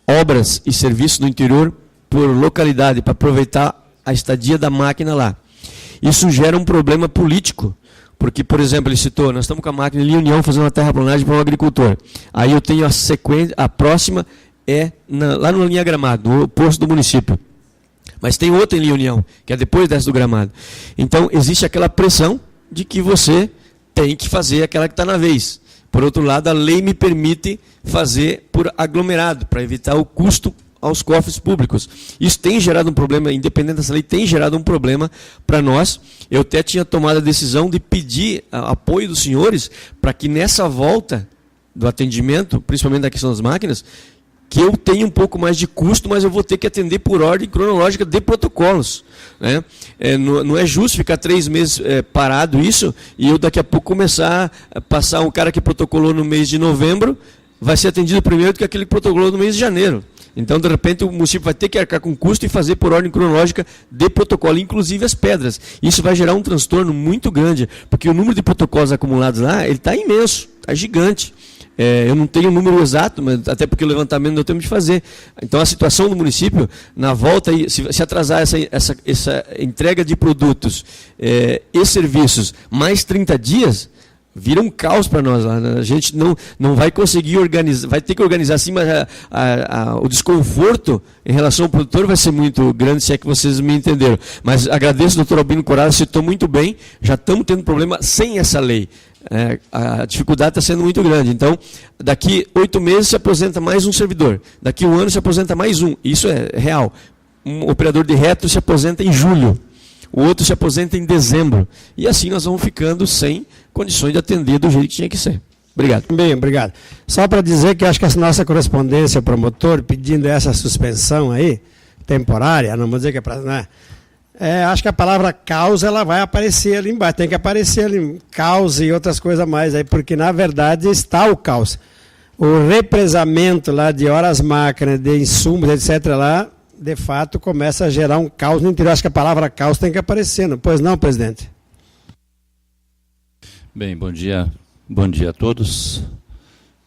obras e serviços no interior por localidade para aproveitar a estadia da máquina lá. Isso gera um problema político, porque, por exemplo, ele citou, nós estamos com a máquina em União fazendo uma terraplanagem para um agricultor. Aí eu tenho a sequência, a próxima é lá no Linha Gramado, no posto do município. Mas tem outra em União, que é depois dessa do Gramado. Então, existe aquela pressão de que você tem que fazer aquela que está na vez. Por outro lado, a lei me permite fazer por aglomerado, para evitar o custo aos cofres públicos. Isso tem gerado um problema, independente dessa lei, tem gerado um problema para nós. Eu até tinha tomado a decisão de pedir apoio dos senhores para que nessa volta do atendimento, principalmente da questão das máquinas, que eu tenho um pouco mais de custo, mas eu vou ter que atender por ordem cronológica de protocolos. Né? Não é justo ficar 3 meses parado isso, e eu daqui a pouco começar a passar um cara que protocolou no mês de novembro, vai ser atendido primeiro do que aquele que protocolou no mês de janeiro. Então, de repente, o município vai ter que arcar com custo e fazer por ordem cronológica de protocolo, inclusive as pedras. Isso vai gerar um transtorno muito grande, porque o número de protocolos acumulados lá, ele está imenso, está gigante. Eu não tenho o número exato, mas até porque o levantamento não temos de fazer. Então, a situação do município, na volta, se atrasar essa entrega de produtos e serviços mais 30 dias, vira um caos para nós lá. A gente não vai conseguir organizar, vai ter que organizar assim, mas o desconforto em relação ao produtor vai ser muito grande, se é que vocês me entenderam. Mas agradeço, doutor Albino Corrado, citou muito bem, já estamos tendo problema sem essa lei. A dificuldade está sendo muito grande. Então, daqui 8 meses se aposenta mais um servidor, daqui 1 ano se aposenta mais um, isso é real. Um operador de reto se aposenta em julho, o outro se aposenta em dezembro, e assim nós vamos ficando sem condições de atender do jeito que tinha que ser. Obrigado. Bem, obrigado. Só para dizer que acho que a nossa correspondência ao promotor pedindo essa suspensão aí, temporária, não vou dizer que é para... Né? Acho que a palavra causa ela vai aparecer ali embaixo, tem que aparecer ali causa e outras coisas mais aí, porque na verdade está o caos. O represamento lá de horas máquinas, de insumos, etc. lá, de fato começa a gerar um caos no interior. Acho que a palavra caos tem que aparecer, não? Pois não, presidente? Bem, bom dia a todos,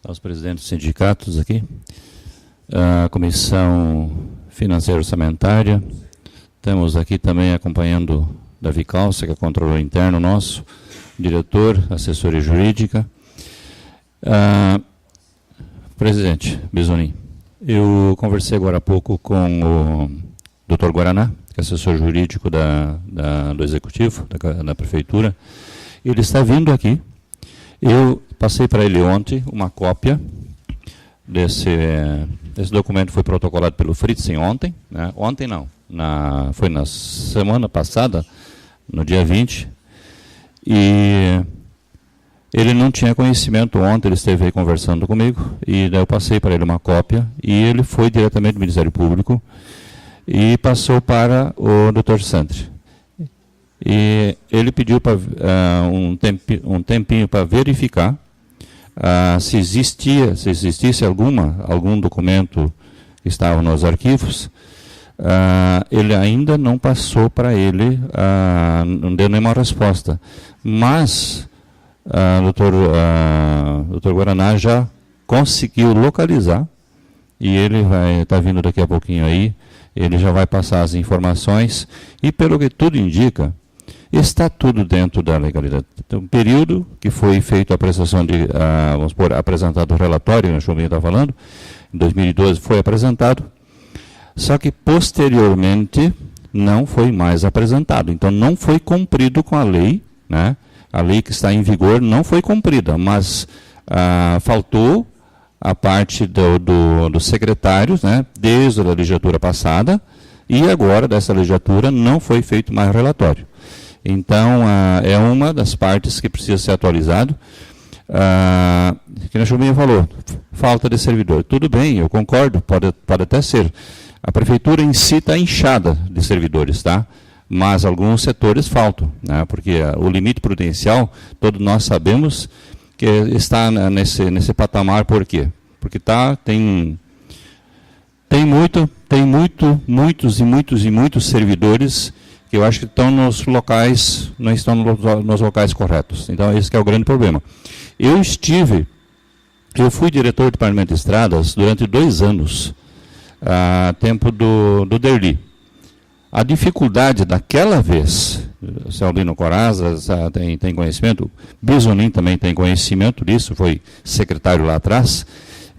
aos presidentes dos sindicatos aqui, a Comissão Financeira Orçamentária. Temos aqui também acompanhando Davi Calça, que é controlador interno nosso, diretor, assessoria jurídica. Presidente Bisonin, eu conversei agora há pouco com o Dr. Guaraná, que é assessor jurídico do Executivo, da Prefeitura. Ele está vindo aqui. Eu passei para ele ontem uma cópia desse documento, foi protocolado pelo Fritzen ontem. Né? Ontem não. Foi na semana passada, no dia 20, e ele não tinha conhecimento ontem, ele esteve aí conversando comigo, e daí eu passei para ele uma cópia, e ele foi diretamente do Ministério Público, e passou para o Dr. Sandri. E ele pediu um tempinho para verificar se existisse algum documento que estava nos arquivos. Ele ainda não passou para ele, não deu nenhuma resposta. Mas o Dr. Guaraná já conseguiu localizar, e ele vai estar vindo daqui a pouquinho aí, ele já vai passar as informações, e pelo que tudo indica, está tudo dentro da legalidade. Então, o período que foi feito a prestação apresentado o relatório, que o Chumbinho está falando, em 2012 foi apresentado, só que posteriormente não foi mais apresentado. Então não foi cumprido com a lei, né? A lei que está em vigor não foi cumprida, mas faltou a parte dos secretários, né? Desde a legislatura passada, e agora dessa legislatura não foi feito mais relatório. Então é uma das partes que precisa ser atualizado. Que a Chumbinha falou, falta de servidor. Tudo bem, eu concordo, pode até ser. A prefeitura em si está inchada de servidores, tá? Mas alguns setores faltam, né? Porque o limite prudencial, todos nós sabemos que está nesse patamar. Por quê? Porque tem muitos servidores que eu acho que estão nos locais, não estão nos locais corretos. Então esse que é o grande problema. Eu fui diretor do Departamento de Estradas durante 2 anos. tempo do Derli. A dificuldade daquela vez, o Celino Coraza tem conhecimento, Bisonin também tem conhecimento disso, foi secretário lá atrás.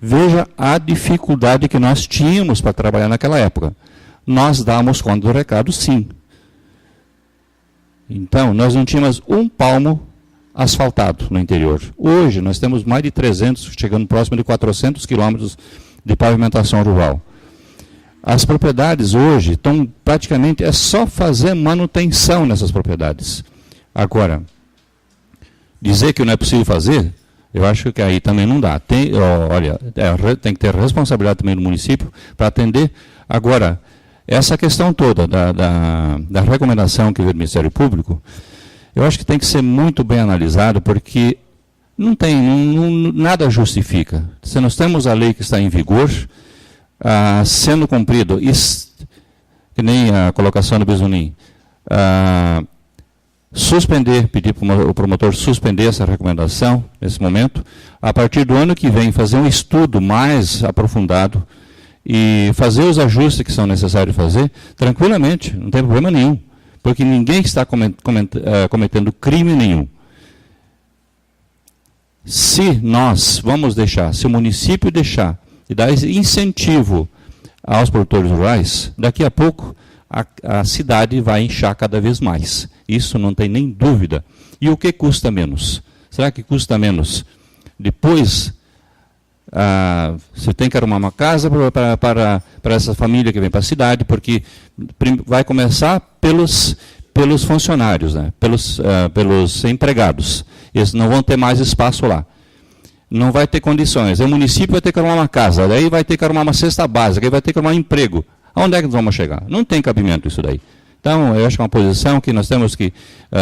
Veja a dificuldade que nós tínhamos para trabalhar naquela época. Nós dávamos conta do recado, sim. Então, nós não tínhamos um palmo asfaltado no interior. Hoje, nós temos mais de 300, chegando próximo de 400 quilômetros de pavimentação rural. As propriedades hoje estão praticamente, é só fazer manutenção nessas propriedades. Agora, dizer que não é possível fazer, eu acho que aí também não dá. Tem que ter responsabilidade também do município para atender. Agora, essa questão toda da recomendação que veio do Ministério Público, eu acho que tem que ser muito bem analisado, porque nada justifica. Se nós temos a lei que está em vigor, sendo cumprido, que nem a colocação do Bisonin, pedir para o promotor suspender essa recomendação nesse momento, a partir do ano que vem fazer um estudo mais aprofundado e fazer os ajustes que são necessários fazer, tranquilamente, não tem problema nenhum, porque ninguém está cometendo crime nenhum. Se nós vamos deixar, se o município deixar e dar incentivo aos produtores rurais, daqui a pouco a cidade vai inchar cada vez mais. Isso não tem nem dúvida. E o que custa menos? Será que custa menos? Depois, você tem que arrumar uma casa para essa família que vem para a cidade, porque vai começar pelos funcionários, né? pelos empregados. Eles não vão ter mais espaço lá. Não vai ter condições. O município vai ter que arrumar uma casa, daí vai ter que arrumar uma cesta básica, aí vai ter que arrumar um emprego. Aonde é que nós vamos chegar? Não tem cabimento isso daí. Então, eu acho que é uma posição que nós temos que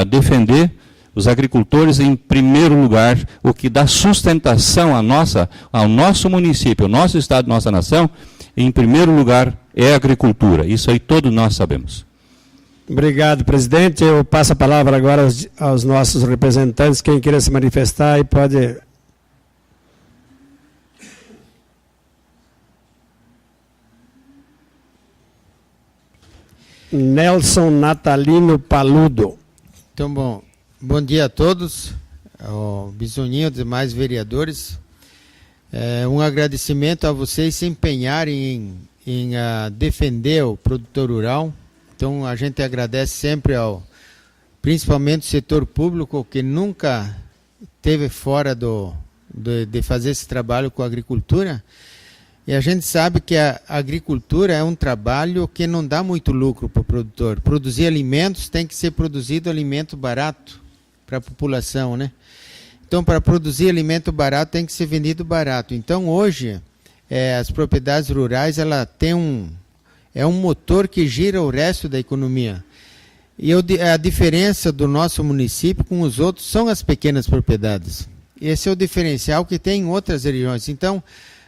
defender os agricultores em primeiro lugar, o que dá sustentação ao nosso município, ao nosso estado, nossa nação, em primeiro lugar é a agricultura. Isso aí todos nós sabemos. Obrigado, presidente. Eu passo a palavra agora aos nossos representantes. Quem queira se manifestar e pode... Nelson Natalino Paludo. Então, bom dia a todos, ao Bisoninho, aos demais vereadores. Um agradecimento a vocês se empenharem em defender o produtor rural. Então, a gente agradece sempre principalmente o setor público, que nunca esteve fora de fazer esse trabalho com a agricultura. E a gente sabe que a agricultura é um trabalho que não dá muito lucro para o produtor. Produzir alimentos tem que ser produzido alimento barato para a população, né? Então, para produzir alimento barato tem que ser vendido barato. Então, hoje, as propriedades rurais, ela tem um motor que gira o resto da economia. E a diferença do nosso município com os outros são as pequenas propriedades. Esse é o diferencial que tem em outras regiões. Então,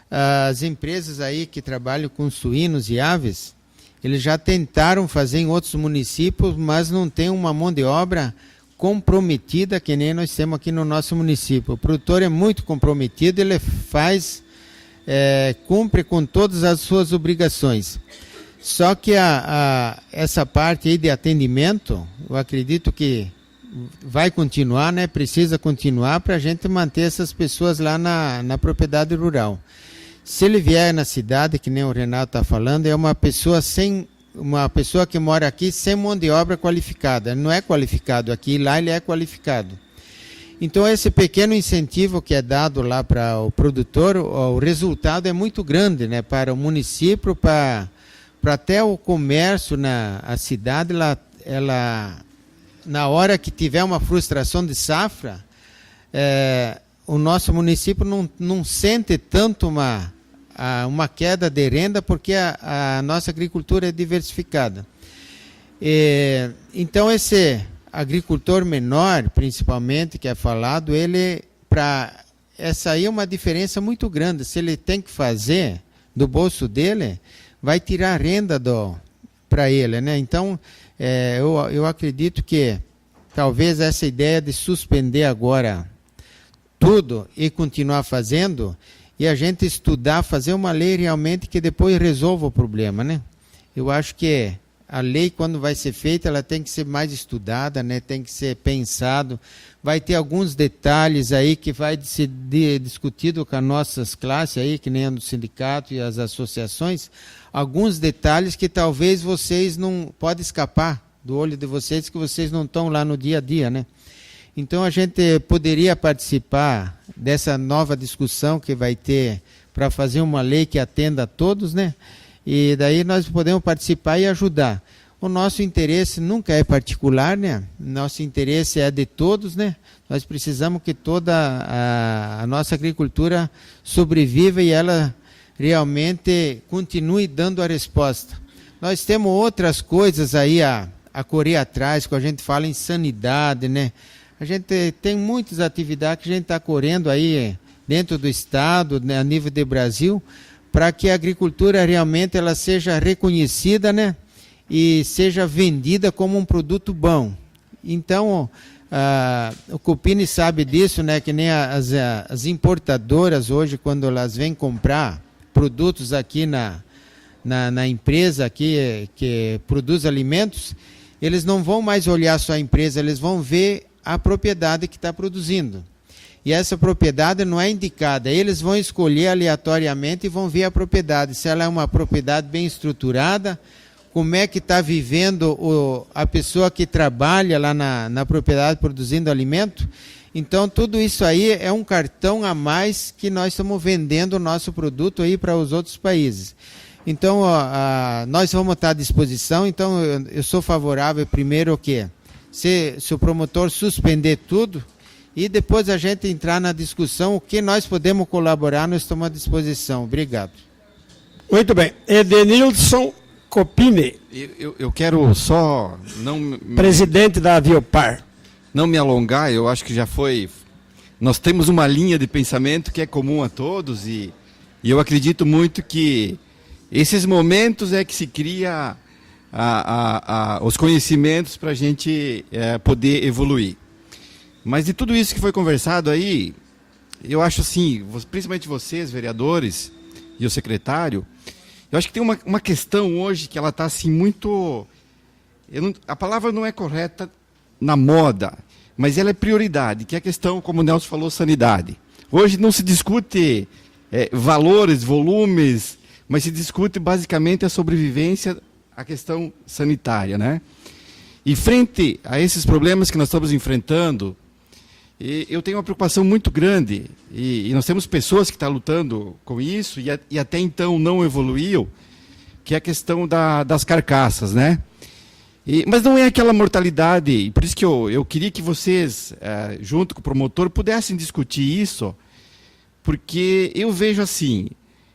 as empresas aí que trabalham com suínos e aves, eles já tentaram fazer em outros municípios, mas não tem uma mão de obra comprometida que nem nós temos aqui no nosso município. O produtor é muito comprometido, ele cumpre com todas as suas obrigações. Só que essa parte aí de atendimento, eu acredito que vai continuar, né? Precisa continuar para a gente manter essas pessoas lá na propriedade rural. Se ele vier na cidade, que nem o Renato está falando, é uma pessoa que mora aqui sem mão de obra qualificada. Ele não é qualificado aqui, lá ele é qualificado. Então, esse pequeno incentivo que é dado lá para o produtor, o resultado é muito grande, né? Para o município, para até o comércio a cidade, ela, na hora que tiver uma frustração de safra, o nosso município não sente tanto uma queda de renda, porque a nossa agricultura é diversificada. Então, esse agricultor menor, principalmente, que é falado, essa aí é uma diferença muito grande. Se ele tem que fazer do bolso dele, vai tirar renda para ele, né? Então, eu acredito que talvez essa ideia de suspender agora tudo e continuar fazendo, e a gente estudar, fazer uma lei realmente que depois resolva o problema, né? Eu acho que a lei, quando vai ser feita, ela tem que ser mais estudada, né? Tem que ser pensado. Vai ter alguns detalhes aí que vai ser discutido com as nossas classes aí, que nem o sindicato e as associações, alguns detalhes que talvez vocês não podem escapar do olho de vocês, que vocês não estão lá no dia a dia, né? Então a gente poderia participar dessa nova discussão que vai ter para fazer uma lei que atenda a todos, né? E daí nós podemos participar e ajudar. O nosso interesse nunca é particular, né? Nosso interesse é de todos, né? Nós precisamos que toda a nossa agricultura sobreviva e ela realmente continue dando a resposta. Nós temos outras coisas aí a correr atrás, quando a gente fala em sanidade, né? A gente tem muitas atividades que a gente está correndo aí dentro do Estado, né, a nível de Brasil, para que a agricultura realmente ela seja reconhecida, né, e seja vendida como um produto bom. Então, o Cupini sabe disso, né, que nem as importadoras hoje, quando elas vêm comprar produtos aqui na empresa aqui, que produz alimentos, eles não vão mais olhar só a empresa, eles vão ver a propriedade que está produzindo. E essa propriedade não é indicada. Eles vão escolher aleatoriamente e vão ver a propriedade. Se ela é uma propriedade bem estruturada, como é que está vivendo a pessoa que trabalha lá na propriedade produzindo alimento. Então, tudo isso aí é um cartão a mais que nós estamos vendendo o nosso produto aí para os outros países. Então, nós vamos estar à disposição. Então, eu sou favorável, primeiro, o quê? Se o promotor suspender tudo e depois a gente entrar na discussão, o que nós podemos colaborar, nós estamos à disposição. Obrigado. Muito bem. Edenilson Copini. Eu quero só presidente da Aviopar. Não me alongar, eu acho que já foi... Nós temos uma linha de pensamento que é comum a todos e eu acredito muito que esses momentos é que se cria os conhecimentos para a gente poder evoluir. Mas de tudo isso que foi conversado aí, eu acho assim, principalmente vocês, vereadores, e o secretário, eu acho que tem uma questão hoje que ela está assim muito... a palavra não é correta na moda, mas ela é prioridade, que é a questão, como o Nelson falou, sanidade. Hoje não se discute valores, volumes, mas se discute basicamente a sobrevivência, a questão sanitária, né? E frente a esses problemas que nós estamos enfrentando, eu tenho uma preocupação muito grande, e nós temos pessoas que estão lutando com isso, e até então não evoluiu, que é a questão das carcaças, né? Mas não é aquela mortalidade, e por isso que eu queria que vocês, junto com o promotor, pudessem discutir isso, porque eu vejo assim,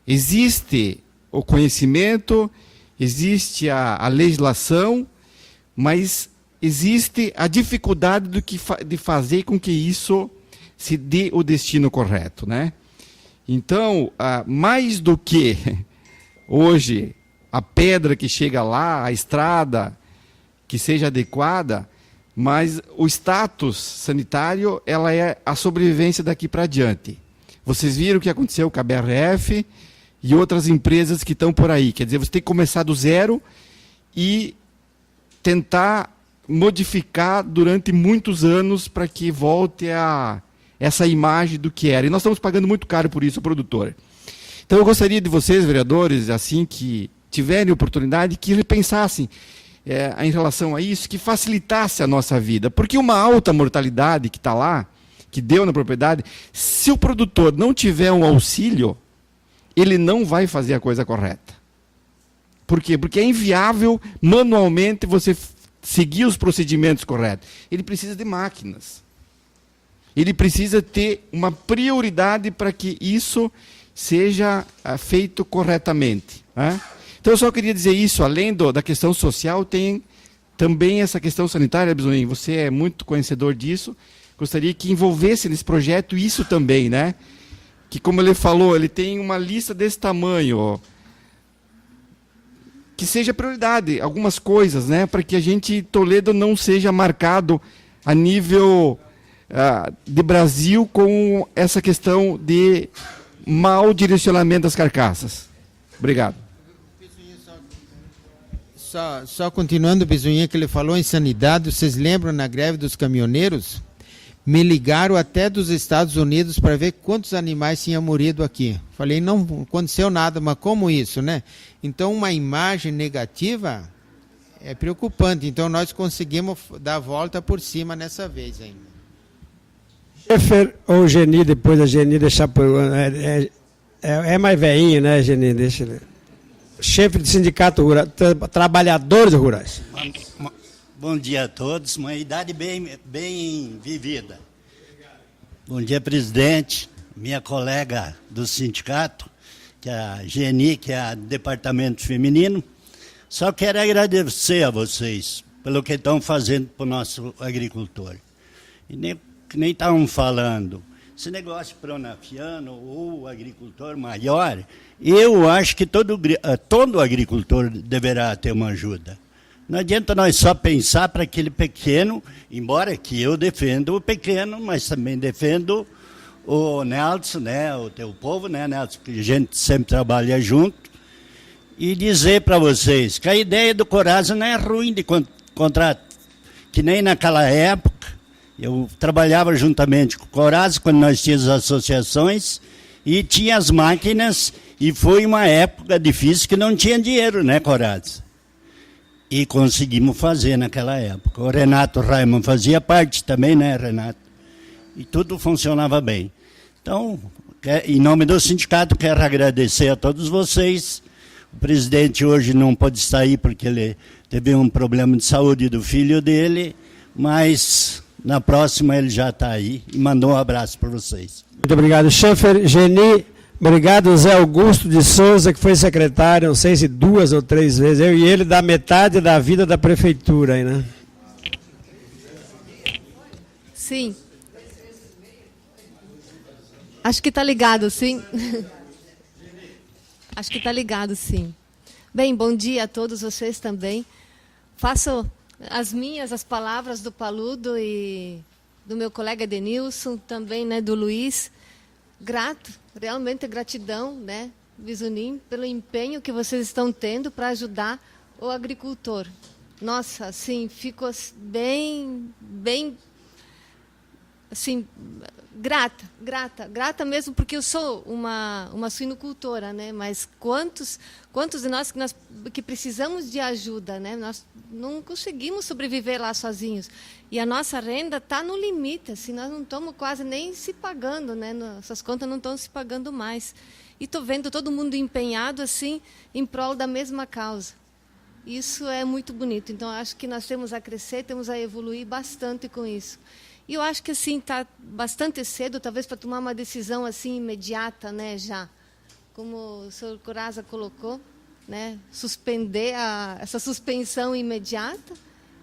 existe o conhecimento, existe a legislação, mas existe a dificuldade de fazer com que isso se dê o destino correto, né? Então, mais do que hoje a pedra que chega lá, a estrada que seja adequada, mas o status sanitário, ela é a sobrevivência daqui para adiante. Vocês viram o que aconteceu com a BRF e outras empresas que estão por aí. Quer dizer, você tem que começar do zero e tentar modificar durante muitos anos para que volte a essa imagem do que era. E nós estamos pagando muito caro por isso, o produtor. Então eu gostaria de vocês, vereadores, assim que tiverem oportunidade, que repensassem em relação a isso, que facilitasse a nossa vida. Porque uma alta mortalidade que está lá, que deu na propriedade, se o produtor não tiver um auxílio, ele não vai fazer a coisa correta. Por quê? Porque é inviável manualmente você seguir os procedimentos corretos. Ele precisa de máquinas. Ele precisa ter uma prioridade para que isso seja feito corretamente, né? Então eu só queria dizer isso, além da questão social, tem também essa questão sanitária, Bisoninho, você é muito conhecedor disso, gostaria que envolvesse nesse projeto isso também, né? Que como ele falou, ele tem uma lista desse tamanho, ó, que seja prioridade, algumas coisas, né? Para que a gente, Toledo, não seja marcado a nível de Brasil com essa questão de mau direcionamento das carcaças. Obrigado. Só continuando, Bizuinha, que ele falou em sanidade, vocês lembram na greve dos caminhoneiros? Me ligaram até dos Estados Unidos para ver quantos animais tinham morrido aqui. Falei, não aconteceu nada, mas como isso, né? Então, uma imagem negativa é preocupante. Então, nós conseguimos dar a volta por cima nessa vez ainda. Schaeffer ou Geni, depois da Geni deixar por... É mais velhinho, né, Geni? Deixa ele... Chefe do Sindicato Rural, Trabalhadores Rurais. Bom dia a todos, uma idade bem vivida. Bom dia, presidente, minha colega do sindicato, que é a Geni, que é do Departamento Feminino. Só quero agradecer a vocês pelo que estão fazendo para o nosso agricultor. E nem estavam falando, esse negócio pronafiano ou agricultor maior, eu acho que todo agricultor deverá ter uma ajuda. Não adianta nós só pensar para aquele pequeno, embora que eu defendo o pequeno, mas também defendo o Nelson, né, o teu povo, né, Nelson, porque a gente sempre trabalha junto, e dizer para vocês que a ideia do Coraza não é ruim de contrato, que nem naquela época, eu trabalhava juntamente com o Coraza, quando nós tínhamos associações, e tinha as máquinas, e foi uma época difícil que não tinha dinheiro, né, Coraza? E conseguimos fazer naquela época. O Renato Raimann fazia parte também, né, Renato? E tudo funcionava bem. Então, em nome do sindicato, quero agradecer a todos vocês. O presidente hoje não pôde sair porque ele teve um problema de saúde do filho dele, mas na próxima ele já está aí e mandou um abraço para vocês. Muito obrigado, Schaeffer. Geni, obrigado, Zé Augusto de Souza, que foi secretário, não sei se 2 ou 3 vezes, eu e ele, da metade da vida da prefeitura aí, né? Sim. Acho que está ligado, sim. Acho que está ligado, sim. Bem, bom dia a todos vocês também. Faço as palavras do Paludo e do meu colega Denilson, também, né, do Luiz. Grato, realmente gratidão, né, Bizunim, pelo empenho que vocês estão tendo para ajudar o agricultor. Nossa, assim, fico bem, assim, grata mesmo, porque eu sou uma suinocultora, né, mas quantos de nós que precisamos de ajuda, né, nós não conseguimos sobreviver lá sozinhos. E a nossa renda está no limite, assim, nós não estamos quase nem se pagando, né? Nossas contas não estão se pagando mais. E estou vendo todo mundo empenhado assim em prol da mesma causa. Isso é muito bonito. Então, acho que nós temos a crescer, temos a evoluir bastante com isso. E eu acho que assim está bastante cedo, talvez, para tomar uma decisão assim imediata, né? Já, como o senhor Coraza colocou, né? Suspender essa suspensão imediata.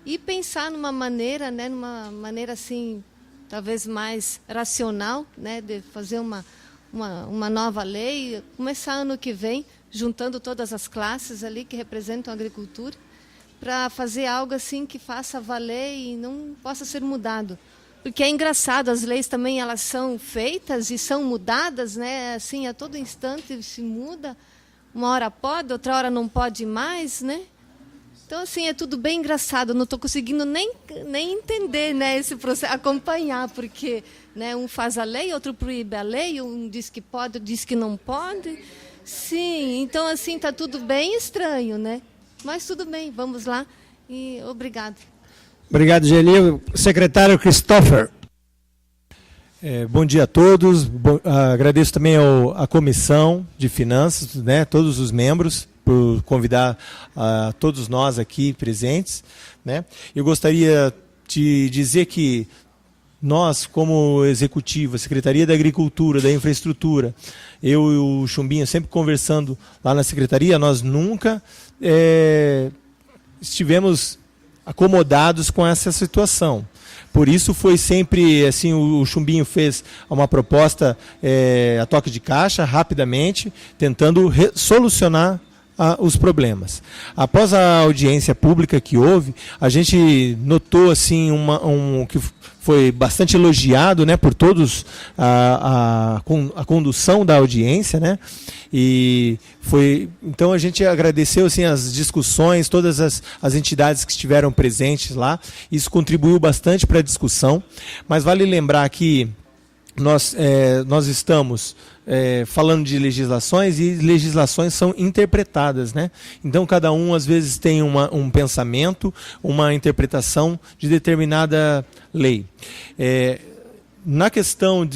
E pensar numa maneira, né, numa maneira assim, talvez mais racional, né, de fazer uma nova lei, começar ano que vem, juntando todas as classes ali que representam a agricultura, para fazer algo assim que faça valer e não possa ser mudado. Porque é engraçado, as leis também elas são feitas e são mudadas, né, assim, a todo instante se muda, uma hora pode, outra hora não pode mais, né? Então, assim, é tudo bem engraçado, não estou conseguindo nem entender, né, esse processo, acompanhar, porque, né, um faz a lei, outro proíbe a lei, um diz que pode, outro diz que não pode. Sim, então, assim, está tudo bem estranho, né? Mas tudo bem, vamos lá e obrigado. Obrigado, Geni. Secretário Christopher. Bom dia a todos, agradeço também à Comissão de Finanças, né, todos os membros, por convidar a todos nós aqui presentes, né. Eu gostaria de dizer que nós, como Executivo, a Secretaria da Agricultura, da Infraestrutura, eu e o Chumbinho sempre conversando lá na Secretaria, nós nunca estivemos acomodados com essa situação. Por isso foi sempre assim, o Chumbinho fez uma proposta a toque de caixa, rapidamente, tentando solucionar os problemas. Após a audiência pública que houve, a gente notou assim que foi bastante elogiado, né, por todos a condução da audiência, né, e então a gente agradeceu assim as discussões, todas as entidades que estiveram presentes lá. Isso contribuiu bastante para a discussão, mas vale lembrar que nós estamos falando de legislações, e legislações são interpretadas, né? Então cada um às vezes tem um pensamento, uma interpretação de determinada lei. Na questão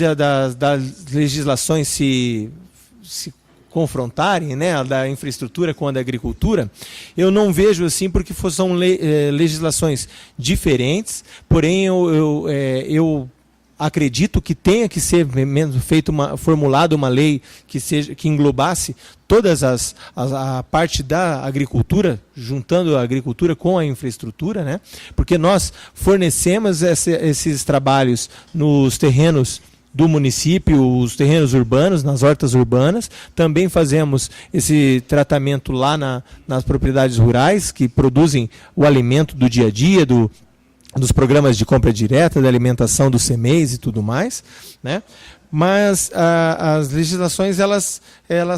das legislações se confrontarem, né, da infraestrutura com a da agricultura, eu não vejo assim, porque são legislações diferentes, porém eu acredito que tenha que ser formulada uma lei que englobasse todas a parte da agricultura, juntando a agricultura com a infraestrutura, né? Porque nós fornecemos esses trabalhos nos terrenos do município, os terrenos urbanos, nas hortas urbanas. Também fazemos esse tratamento lá nas propriedades rurais, que produzem o alimento do dia a dia, dos programas de compra direta, da alimentação dos CMEs e tudo mais, né? Mas as legislações elas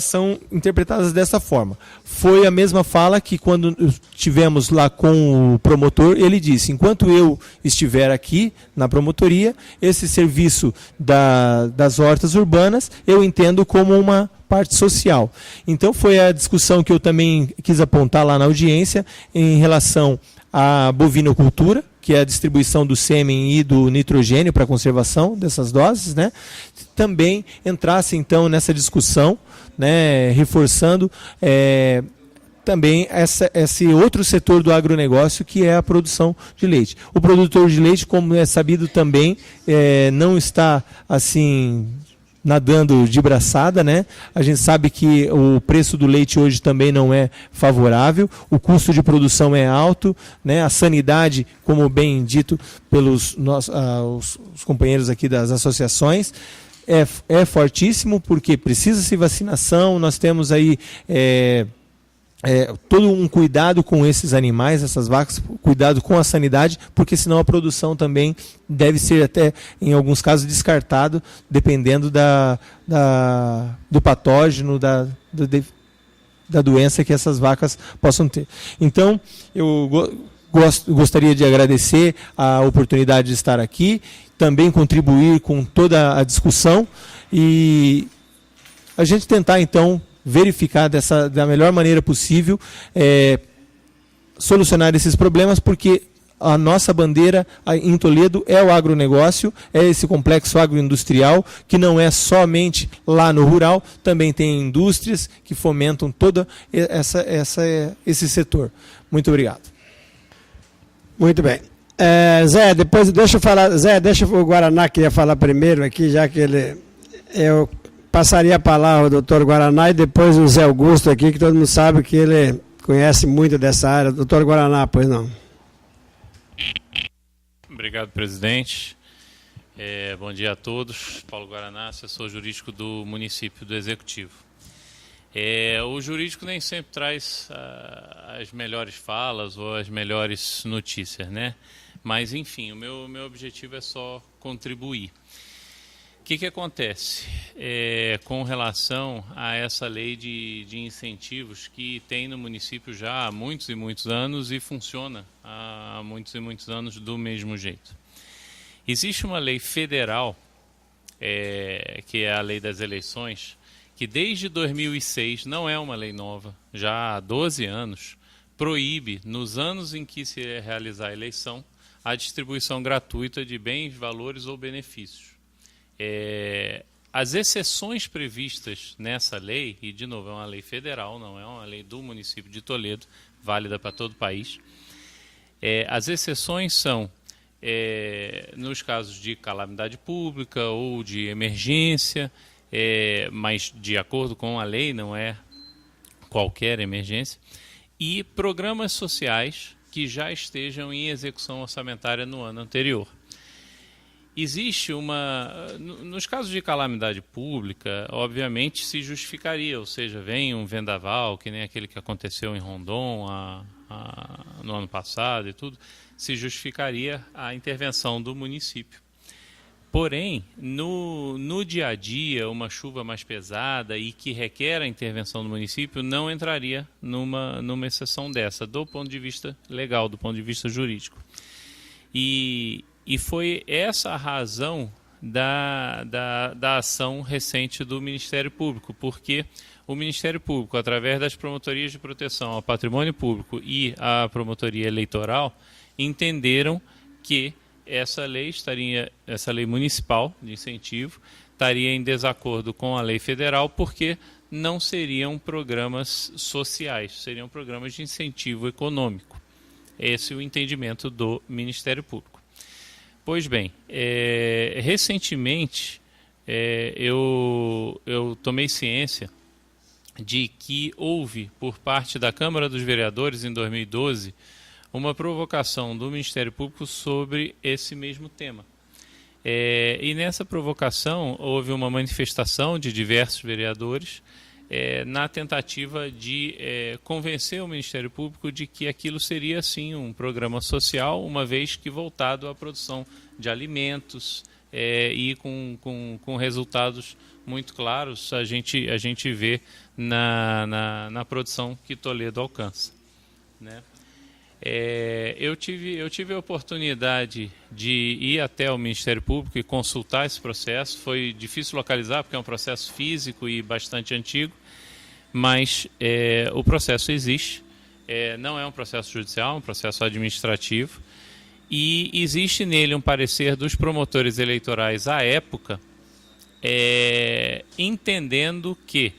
são interpretadas dessa forma. Foi a mesma fala que quando tivemos lá com o promotor, ele disse: enquanto eu estiver aqui na promotoria, esse serviço das hortas urbanas eu entendo como uma parte social. Então foi a discussão que eu também quis apontar lá na audiência em relação à bovinocultura, que é a distribuição do sêmen e do nitrogênio para a conservação dessas doses, né? Também entrasse então nessa discussão, né, reforçando também esse outro setor do agronegócio, que é a produção de leite. O produtor de leite, como é sabido também, não está assim nadando de braçada, né? A gente sabe que o preço do leite hoje também não é favorável, o custo de produção é alto, né? A sanidade, como bem dito pelos os companheiros aqui das associações, é fortíssimo, porque precisa-se vacinação. Nós temos aí todo um cuidado com esses animais, essas vacas, cuidado com a sanidade, porque senão a produção também deve ser até, em alguns casos, descartado, dependendo do patógeno, da doença que essas vacas possam ter. Então, eu gostaria de agradecer a oportunidade de estar aqui, também contribuir com toda a discussão e a gente tentar, então, verificar da melhor maneira possível, solucionar esses problemas, porque a nossa bandeira em Toledo é o agronegócio, é esse complexo agroindustrial, que não é somente lá no rural, também tem indústrias que fomentam todo esse setor. Muito obrigado. Muito bem. Zé, depois deixa eu falar. Zé, deixa o Guaraná que ia falar primeiro aqui, já que eu passaria a palavra ao doutor Guaraná e depois o Zé Augusto aqui, que todo mundo sabe que ele conhece muito dessa área. Doutor Guaraná, pois não. Obrigado, presidente. Bom dia a todos. Paulo Guaraná, assessor jurídico do município do Executivo. O jurídico nem sempre traz as melhores falas ou as melhores notícias, né? Mas, enfim, o meu objetivo é só contribuir. O que acontece com relação a essa lei de incentivos que tem no município já há muitos e muitos anos e funciona há muitos e muitos anos do mesmo jeito? Existe uma lei federal, que é a Lei das Eleições, que desde 2006, não é uma lei nova, já há 12 anos, proíbe, nos anos em que se realizar a eleição, a distribuição gratuita de bens, valores ou benefícios. As exceções previstas nessa lei, e de novo é uma lei federal, não é uma lei do município de Toledo, válida para todo o país, as exceções são nos casos de calamidade pública ou de emergência, mas de acordo com a lei, não é qualquer emergência, e programas sociais que já estejam em execução orçamentária no ano anterior. existe nos casos de calamidade pública, obviamente se justificaria, ou seja, vem um vendaval, que nem aquele que aconteceu em Rondon no ano passado e tudo, se justificaria a intervenção do município. Porém, no dia a dia, uma chuva mais pesada e que requer a intervenção do município não entraria numa exceção dessa, do ponto de vista legal, do ponto de vista jurídico. E foi essa a razão da ação recente do Ministério Público, porque o Ministério Público, através das promotorias de proteção ao patrimônio público e a promotoria eleitoral, entenderam que essa lei municipal de incentivo estaria em desacordo com a lei federal, porque não seriam programas sociais, seriam programas de incentivo econômico. Esse é o entendimento do Ministério Público. Pois bem, recentemente eu tomei ciência de que houve, por parte da Câmara dos Vereadores, em 2012, uma provocação do Ministério Público sobre esse mesmo tema. E nessa provocação houve uma manifestação de diversos vereadores na tentativa de convencer o Ministério Público de que aquilo seria, sim, um programa social, uma vez que voltado à produção de alimentos e com resultados muito claros a gente vê na produção que Toledo alcança, né? Eu tive a oportunidade de ir até o Ministério Público e consultar esse processo. Foi difícil localizar, porque é um processo físico e bastante antigo, mas o processo existe. Não é um processo judicial, é um processo administrativo, e existe nele um parecer dos promotores eleitorais à época, entendendo que,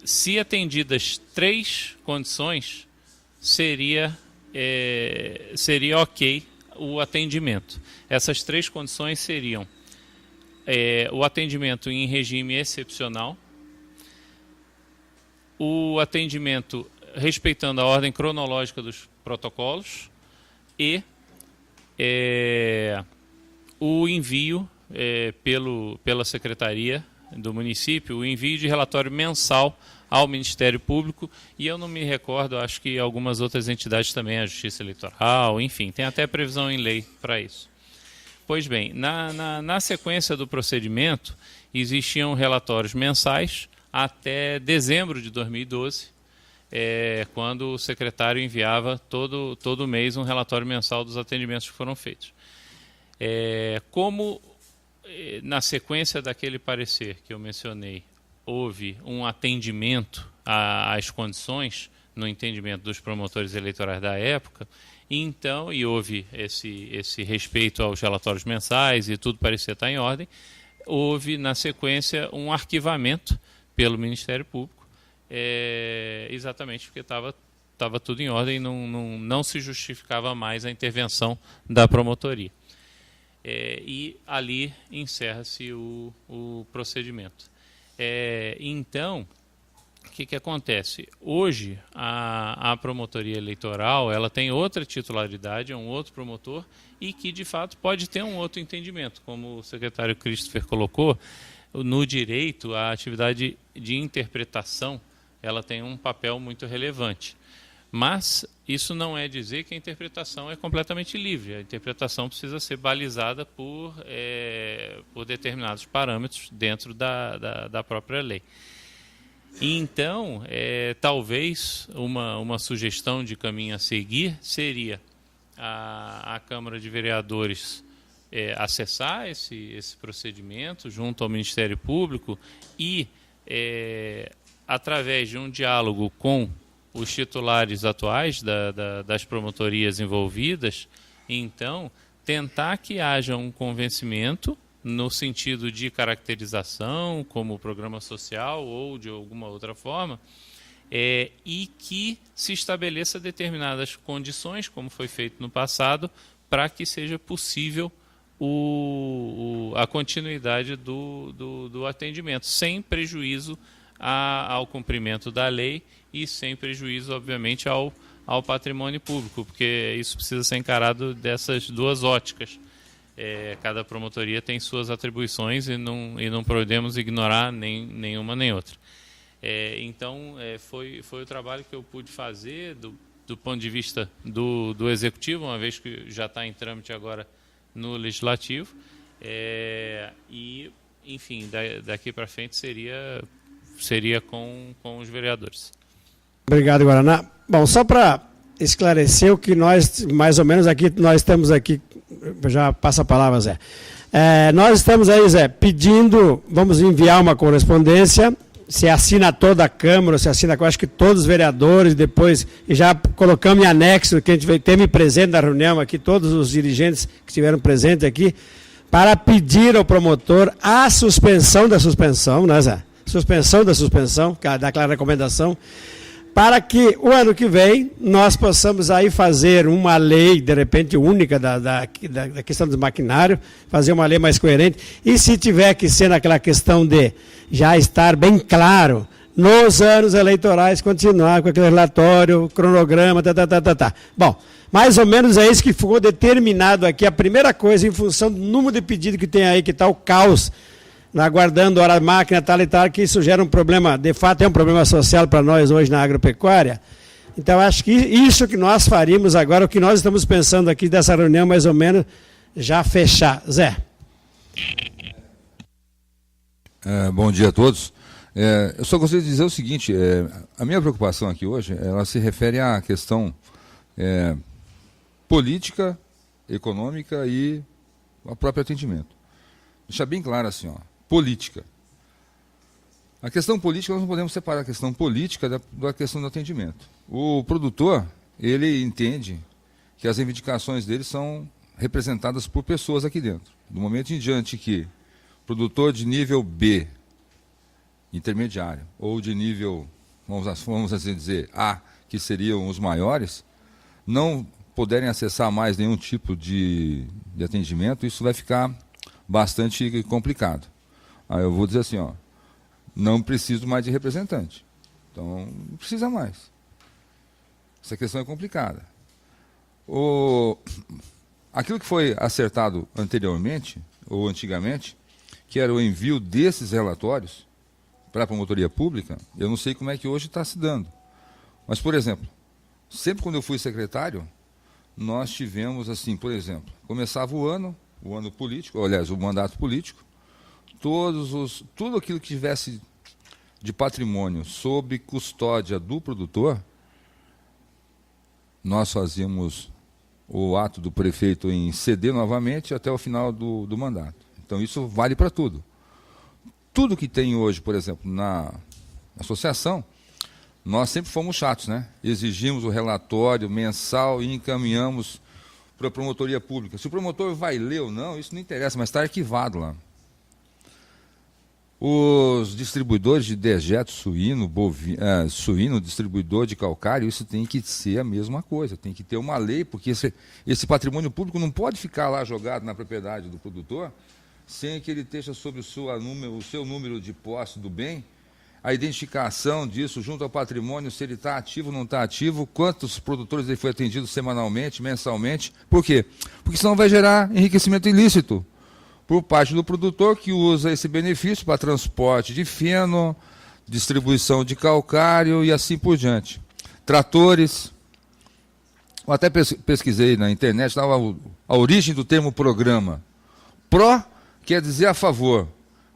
se atendidas 3 condições, seria ok o atendimento. Essas 3 condições seriam o atendimento em regime excepcional, o atendimento respeitando a ordem cronológica dos protocolos e o envio pela Secretaria do município, o envio de relatório mensal ao Ministério Público, e eu não me recordo, acho que algumas outras entidades também, a Justiça Eleitoral, enfim, tem até previsão em lei para isso. Pois bem, na sequência do procedimento, existiam relatórios mensais até dezembro de 2012, quando o secretário enviava todo mês um relatório mensal dos atendimentos que foram feitos. Como na sequência daquele parecer que eu mencionei, houve um atendimento às condições no entendimento dos promotores eleitorais da época, então, e houve esse respeito aos relatórios mensais e tudo parecia estar em ordem, houve na sequência um arquivamento pelo Ministério Público, exatamente porque estava tudo em ordem, não se justificava mais a intervenção da promotoria. E ali encerra-se o procedimento. Então, o que acontece? Hoje, a promotoria eleitoral ela tem outra titularidade, é um outro promotor, e que, de fato, pode ter um outro entendimento. Como o secretário Christopher colocou, no direito, a atividade de interpretação ela tem um papel muito relevante. Mas isso não é dizer que a interpretação é completamente livre. A interpretação precisa ser balizada por determinados parâmetros dentro da própria lei. Então, talvez uma sugestão de caminho a seguir seria a Câmara de Vereadores acessar esse procedimento junto ao Ministério Público e, através de um diálogo com os titulares atuais das promotorias envolvidas, então, tentar que haja um convencimento no sentido de caracterização como programa social ou de alguma outra forma, e que se estabeleça determinadas condições, como foi feito no passado, para que seja possível a continuidade do atendimento, sem prejuízo ao cumprimento da lei e sem prejuízo, obviamente, ao patrimônio público, porque isso precisa ser encarado dessas duas óticas. cada promotoria tem suas atribuições e não podemos ignorar nenhuma nem outra. Então, foi o trabalho que eu pude fazer do ponto de vista do Executivo, uma vez que já está em trâmite agora no Legislativo. E, enfim, daqui para frente seria com os vereadores. Obrigado, Guaraná. Bom, só para esclarecer o que nós, mais ou menos, nós estamos aqui, já passa a palavra, Zé. Nós estamos aí, Zé, pedindo, vamos enviar uma correspondência, se assina toda a Câmara, se assina, eu acho que todos os vereadores, depois, e já colocamos em anexo, que a gente teve presente na reunião aqui, todos os dirigentes que estiveram presentes aqui, para pedir ao promotor a suspensão da suspensão, né, Zé? Suspensão da suspensão, daquela recomendação, para que o ano que vem nós possamos aí fazer uma lei, de repente, única da questão do maquinário, fazer uma lei mais coerente, e se tiver que ser naquela questão de já estar bem claro, nos anos eleitorais, continuar com aquele relatório, cronograma, tá. Bom, mais ou menos é isso que ficou determinado aqui, a primeira coisa, em função do número de pedidos que tem aí, que está o caos, aguardando hora máquina, tal e tal, que isso gera um problema, de fato é um problema social para nós hoje na agropecuária. Então, acho que isso que nós faríamos agora, o que nós estamos pensando aqui dessa reunião, mais ou menos, já fechar. Zé. Bom dia a todos. Eu só gostaria de dizer o seguinte, a minha preocupação aqui hoje, ela se refere à questão política, econômica e ao próprio atendimento. Deixar bem claro assim, política. A questão política, nós não podemos separar a questão política da questão do atendimento. O produtor, ele entende que as reivindicações dele são representadas por pessoas aqui dentro. Do momento em diante que produtor de nível B, intermediário, ou de nível, vamos assim dizer, A, que seriam os maiores, não puderem acessar mais nenhum tipo de atendimento, isso vai ficar bastante complicado. Aí eu vou dizer assim, não preciso mais de representante. Então, não precisa mais. Essa questão é complicada. Aquilo que foi acertado anteriormente, ou antigamente, que era o envio desses relatórios para a promotoria pública, eu não sei como é que hoje está se dando. Mas, por exemplo, sempre quando eu fui secretário, nós tivemos assim, por exemplo, começava o ano político, aliás, o mandato político, tudo aquilo que tivesse de patrimônio sob custódia do produtor, nós fazíamos o ato do prefeito em ceder novamente até o final do mandato. Então isso vale para tudo. Tudo que tem hoje, por exemplo, na associação, nós sempre fomos chatos, né? Exigimos o relatório mensal e encaminhamos para a promotoria pública. Se o promotor vai ler ou não, isso não interessa, mas está arquivado lá. Os distribuidores de dejeto suíno, suíno, distribuidor de calcário, isso tem que ser a mesma coisa, tem que ter uma lei, porque esse patrimônio público não pode ficar lá jogado na propriedade do produtor, sem que ele esteja sob o seu número de posse do bem, a identificação disso junto ao patrimônio, se ele está ativo ou não está ativo, quantos produtores ele foi atendido semanalmente, mensalmente. Por quê? Porque senão vai gerar enriquecimento ilícito por parte do produtor que usa esse benefício para transporte de feno, distribuição de calcário e assim por diante. Tratores. Eu até pesquisei na internet, estava a origem do termo programa. Pró quer dizer a favor.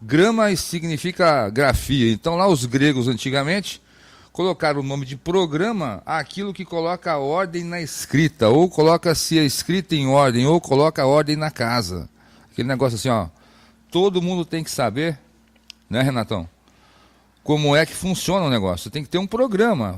Grama significa grafia. Então lá os gregos antigamente colocaram o nome de programa àquilo que coloca a ordem na escrita, ou coloca-se a escrita em ordem, ou coloca a ordem na casa. Aquele negócio assim, todo mundo tem que saber, né, Renatão? Como é que funciona o negócio. Você tem que ter um programa.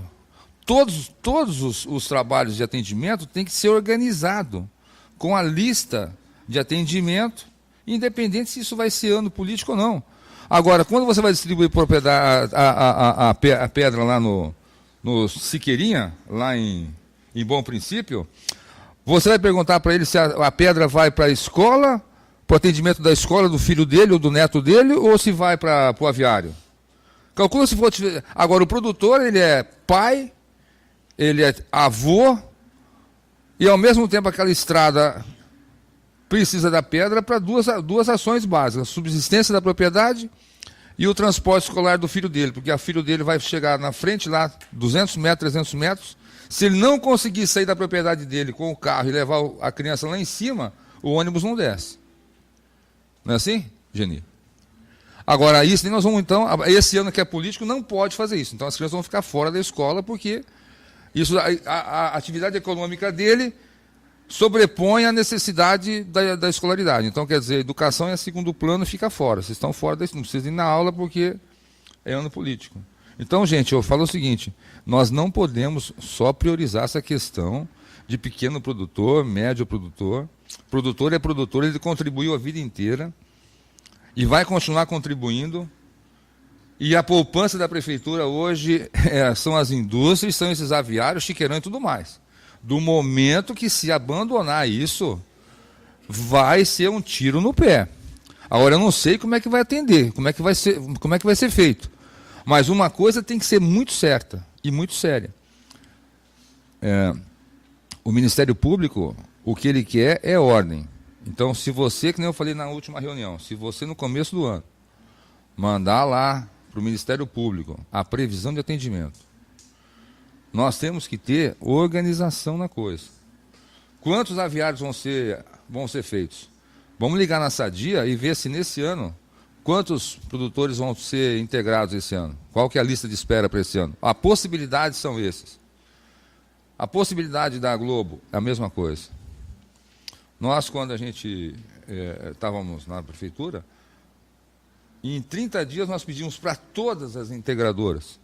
Todos os trabalhos de atendimento tem que ser organizado com a lista de atendimento, independente se isso vai ser ano político ou não. Agora, quando você vai distribuir a pedra lá no Siqueirinha, lá em Bom Princípio, você vai perguntar para ele se a pedra vai para a escola, para o atendimento da escola do filho dele ou do neto dele, ou se vai para o aviário. Calcula se for... Agora, o produtor, ele é pai, ele é avô, e ao mesmo tempo aquela estrada precisa da pedra para duas ações básicas: a subsistência da propriedade e o transporte escolar do filho dele, porque o filho dele vai chegar na frente lá, 200 metros, 300 metros, se ele não conseguir sair da propriedade dele com o carro e levar a criança lá em cima, o ônibus não desce. Não é assim, Geni? Agora, isso nós vamos, então, esse ano que é político, não pode fazer isso. Então as crianças vão ficar fora da escola, porque isso, a atividade econômica dele sobrepõe a necessidade da escolaridade. Então, quer dizer, a educação é segundo plano, fica fora. Vocês estão fora, não precisam ir na aula porque é ano político. Então, gente, eu falo o seguinte: nós não podemos só priorizar essa questão de pequeno produtor, médio produtor. Produtor é produtor, ele contribuiu a vida inteira e vai continuar contribuindo. E a poupança da prefeitura hoje são as indústrias, são esses aviários, chiqueirão e tudo mais. Do momento que se abandonar isso, vai ser um tiro no pé. Agora, eu não sei como é que vai atender, como é que vai ser feito. Mas uma coisa tem que ser muito certa e muito séria. O Ministério Público, o que ele quer é ordem. Então, se você, que nem eu falei na última reunião, se você no começo do ano mandar lá para o Ministério Público a previsão de atendimento, nós temos que ter organização na coisa. Quantos aviários vão ser feitos? Vamos ligar na Sadia e ver se nesse ano, quantos produtores vão ser integrados esse ano. Qual que é a lista de espera para esse ano? A possibilidade são esses. A possibilidade da Globo é a mesma coisa. Nós, quando a gente estávamos na prefeitura, em 30 dias nós pedimos para todas as integradoras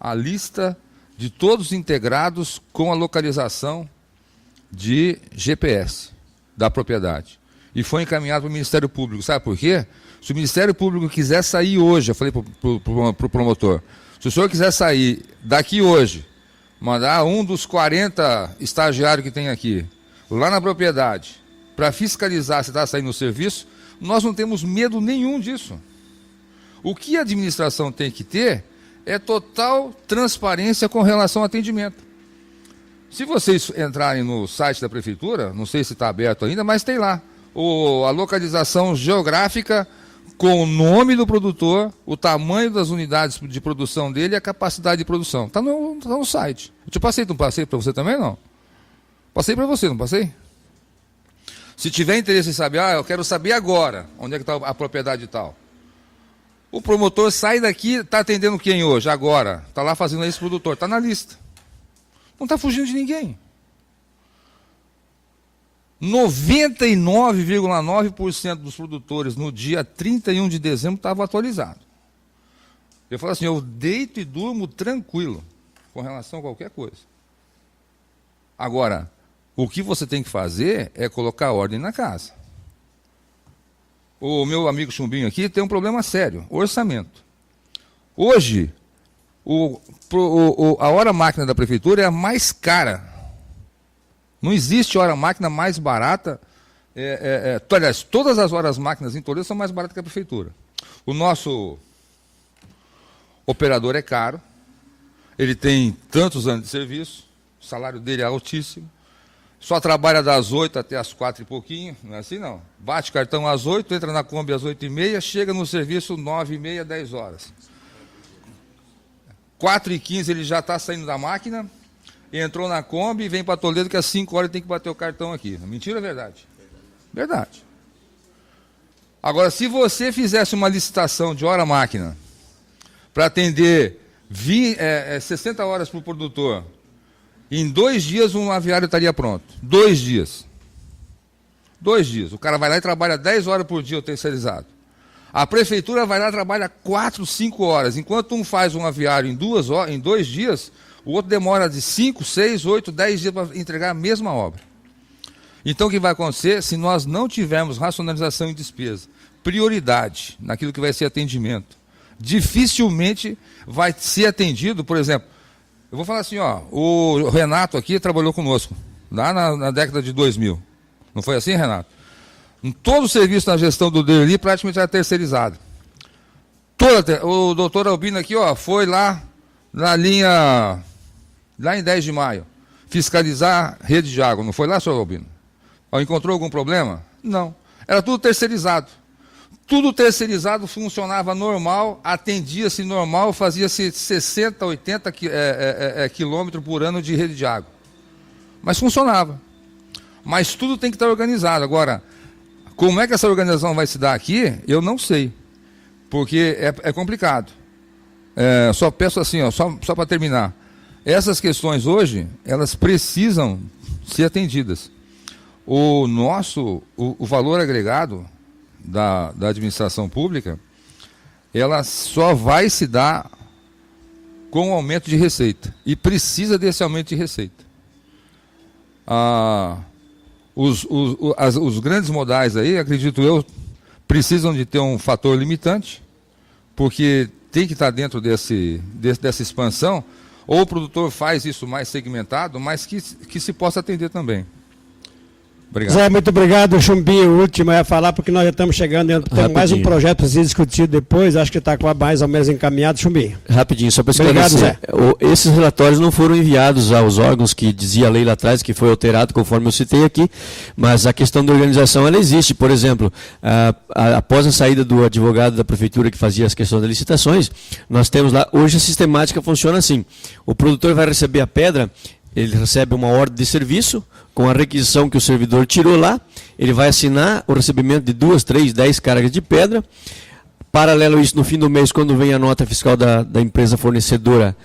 a lista de todos integrados com a localização de GPS da propriedade. E foi encaminhado para o Ministério Público. Sabe por quê? Se o Ministério Público quiser sair hoje, eu falei para o promotor, se o senhor quiser sair daqui hoje, mandar um dos 40 estagiários que tem aqui, lá na propriedade, para fiscalizar se está saindo o serviço, nós não temos medo nenhum disso. O que a administração tem que ter é total transparência com relação ao atendimento. Se vocês entrarem no site da prefeitura, não sei se está aberto ainda, mas tem lá a localização geográfica com o nome do produtor, o tamanho das unidades de produção dele e a capacidade de produção. Está no site. Eu te passei, não passei para você também, não? Passei para você, não passei? Se tiver interesse em saber, eu quero saber agora onde é que está a propriedade tal. O promotor sai daqui, está atendendo quem hoje? Agora. Está lá fazendo esse produtor, está na lista. Não está fugindo de ninguém. 99,9% dos produtores no dia 31 de dezembro estavam atualizados. Eu falo assim, eu deito e durmo tranquilo com relação a qualquer coisa. Agora, o que você tem que fazer é colocar ordem na casa. O meu amigo Chumbinho aqui tem um problema sério, orçamento. Hoje, a hora-máquina da prefeitura é a mais cara. Não existe hora-máquina mais barata. Aliás, todas as horas-máquinas em Toledo são mais baratas que a prefeitura. O nosso operador é caro, ele tem tantos anos de serviço, o salário dele é altíssimo, só trabalha das 8 até as 4 e pouquinho, não é assim não. Bate cartão às 8, entra na Kombi às 8h30, chega no serviço 9h30, 10 horas. 4h15 ele já está saindo da máquina, entrou na Kombi, vem para Toledo que às 5 horas tem que bater o cartão aqui. Mentira ou é verdade? Verdade. Agora, se você fizesse uma licitação de hora-máquina para atender 60 horas para o produtor, em 2 dias um aviário estaria pronto. 2 dias. 2 dias. O cara vai lá e trabalha 10 horas por dia, o terceirizado. A prefeitura vai lá e trabalha 4, 5 horas. Enquanto um faz um aviário em 2 dias, o outro demora de 5, 6, 8, 10 dias para entregar a mesma obra. Então o que vai acontecer, se nós não tivermos racionalização em despesa, prioridade naquilo que vai ser atendimento, dificilmente vai ser atendido, por exemplo, eu vou falar assim, o Renato aqui trabalhou conosco, lá na década de 2000. Não foi assim, Renato? Todo o serviço na gestão do Derli praticamente era terceirizado. O doutor Albino aqui, foi lá na linha, lá em 10 de maio, fiscalizar rede de água. Não foi lá, senhor Albino? Encontrou algum problema? Não. Era tudo terceirizado. Tudo terceirizado, funcionava normal, atendia-se normal, fazia-se 60, 80 quilômetros por ano de rede de água. Mas funcionava. Mas tudo tem que estar organizado. Agora, como é que essa organização vai se dar aqui, eu não sei. Porque é complicado. Só peço assim, ó, só para terminar. Essas questões hoje, elas precisam ser atendidas. O valor agregado da administração pública, ela só vai se dar com o aumento de receita. E precisa desse aumento de receita. Os grandes modais aí, acredito eu, precisam de ter um fator limitante, porque tem que estar dentro dessa expansão, ou o produtor faz isso mais segmentado, mas que se possa atender também. Obrigado. Zé, muito obrigado. Chumbinho, o último é falar, porque nós já estamos chegando, temos mais um projeto para ser discutido depois, acho que está mais ou menos encaminhado. Chumbinho. Rapidinho, só para esclarecer. Esses relatórios não foram enviados aos órgãos que dizia a lei lá atrás, que foi alterado conforme eu citei aqui, mas a questão da organização, ela existe. Por exemplo, após a saída do advogado da prefeitura que fazia as questões das licitações, nós temos lá, hoje a sistemática funciona assim: o produtor vai receber a pedra, ele recebe uma ordem de serviço, com a requisição que o servidor tirou lá, ele vai assinar o recebimento de 2, 3, 10 cargas de pedra. Paralelo a isso, no fim do mês, quando vem a nota fiscal da empresa fornecedora,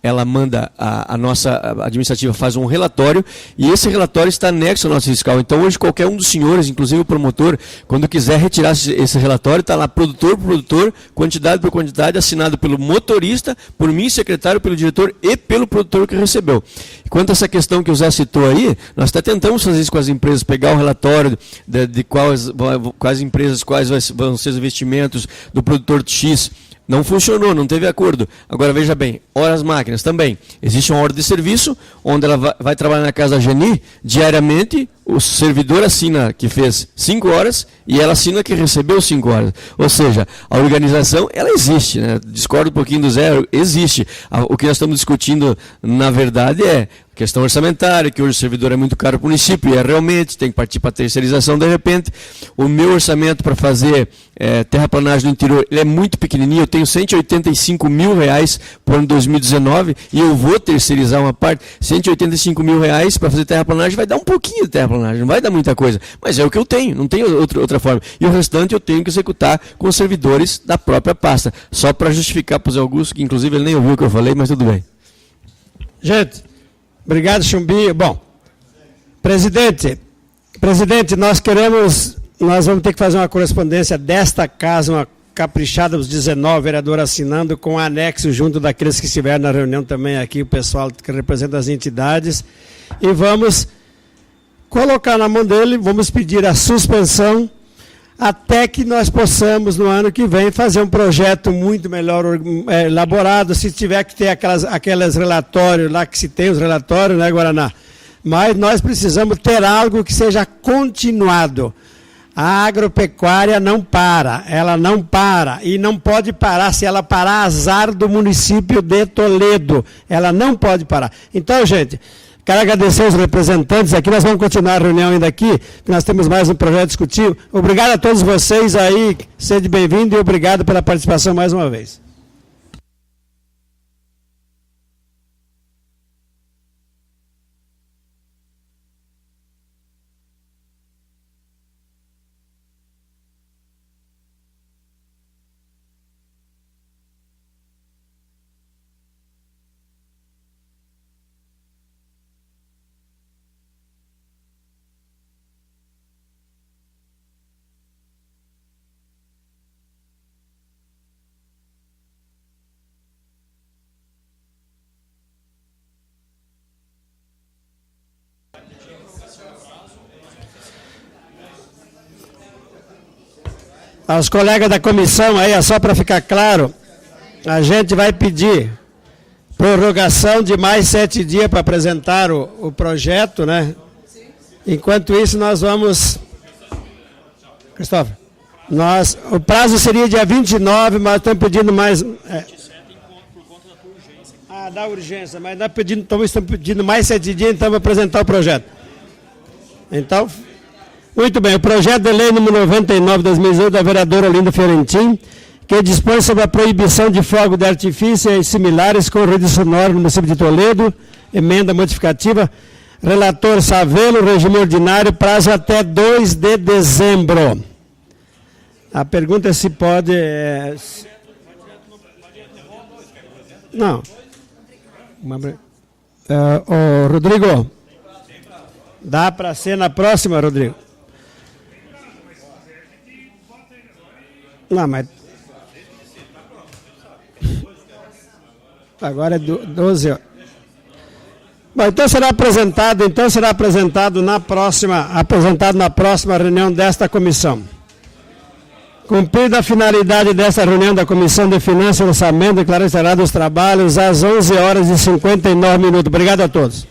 ela manda, a nossa administrativa faz um relatório, e esse relatório está anexo ao nosso fiscal. Então hoje qualquer um dos senhores, inclusive o promotor, quando quiser retirar esse relatório, está lá produtor por produtor, quantidade por quantidade, assinado pelo motorista, por mim, secretário, pelo diretor e pelo produtor que recebeu. Quanto a essa questão que o Zé citou aí, nós até tentamos fazer isso com as empresas, pegar o relatório de quais empresas, quais vão ser os investimentos do produtor X. Não funcionou, não teve acordo. Agora veja bem, horas máquinas também. Existe uma ordem de serviço, onde ela vai trabalhar na casa da Geni, diariamente, o servidor assina que fez 5 horas e ela assina que recebeu 5 horas. Ou seja, a organização, ela existe, né? Discordo um pouquinho do Zé, existe. O que nós estamos discutindo, na verdade, é questão orçamentária, que hoje o servidor é muito caro para o município, e realmente, tem que partir para a terceirização de repente. O meu orçamento para fazer terraplanagem no interior, ele é muito pequenininho, eu tenho R$185 mil para o ano 2019, e eu vou terceirizar uma parte. R$185 mil para fazer terraplanagem vai dar um pouquinho de terraplanagem, não vai dar muita coisa, mas é o que eu tenho, não tem outra forma. E o restante eu tenho que executar com os servidores da própria pasta, só para justificar para o Zé Augusto, que inclusive ele nem ouviu o que eu falei, mas tudo bem. Gente, obrigado, Chumbinho. Bom, presidente, nós vamos ter que fazer uma correspondência desta casa, uma caprichada, os 19 vereadores assinando, com anexo junto daqueles que estiveram na reunião também aqui, o pessoal que representa as entidades, e vamos colocar na mão dele, vamos pedir a suspensão até que nós possamos, no ano que vem, fazer um projeto muito melhor elaborado, se tiver que ter aqueles relatórios lá, que se tem os relatórios, né, Guaraná? Mas nós precisamos ter algo que seja continuado. A agropecuária não para, ela não para, e não pode parar. Se ela parar, azar do município de Toledo, ela não pode parar. Então, gente, quero agradecer os representantes aqui, nós vamos continuar a reunião ainda aqui, nós temos mais um projeto discutido. Obrigado a todos vocês aí, sejam bem-vindos e obrigado pela participação mais uma vez. Aos colegas da comissão aí, só para ficar claro, a gente vai pedir prorrogação de mais 7 dias para apresentar o projeto, né? Enquanto isso, nós vamos... Cristóvão, o prazo seria dia 29, mas estamos pedindo mais... da urgência, mas nós estamos pedindo mais 7 dias, então, para apresentar o projeto. Então... Muito bem, o projeto de lei número 99 de 2018 da vereadora Olinda Fiorentin, que dispõe sobre a proibição de fogo de artifício e similares com ruído sonoro no município de Toledo, emenda modificativa. Relator Savelo, regime ordinário, prazo até 2 de dezembro. A pergunta é se pode... Não. Rodrigo, dá para ser na próxima, Rodrigo? Não, mas... Agora é 12 horas. Bom, então será apresentado na próxima reunião desta comissão. Cumprida a finalidade desta reunião da Comissão de Finanças e Orçamento, declaro encerrados os trabalhos às 11h59. Obrigado a todos.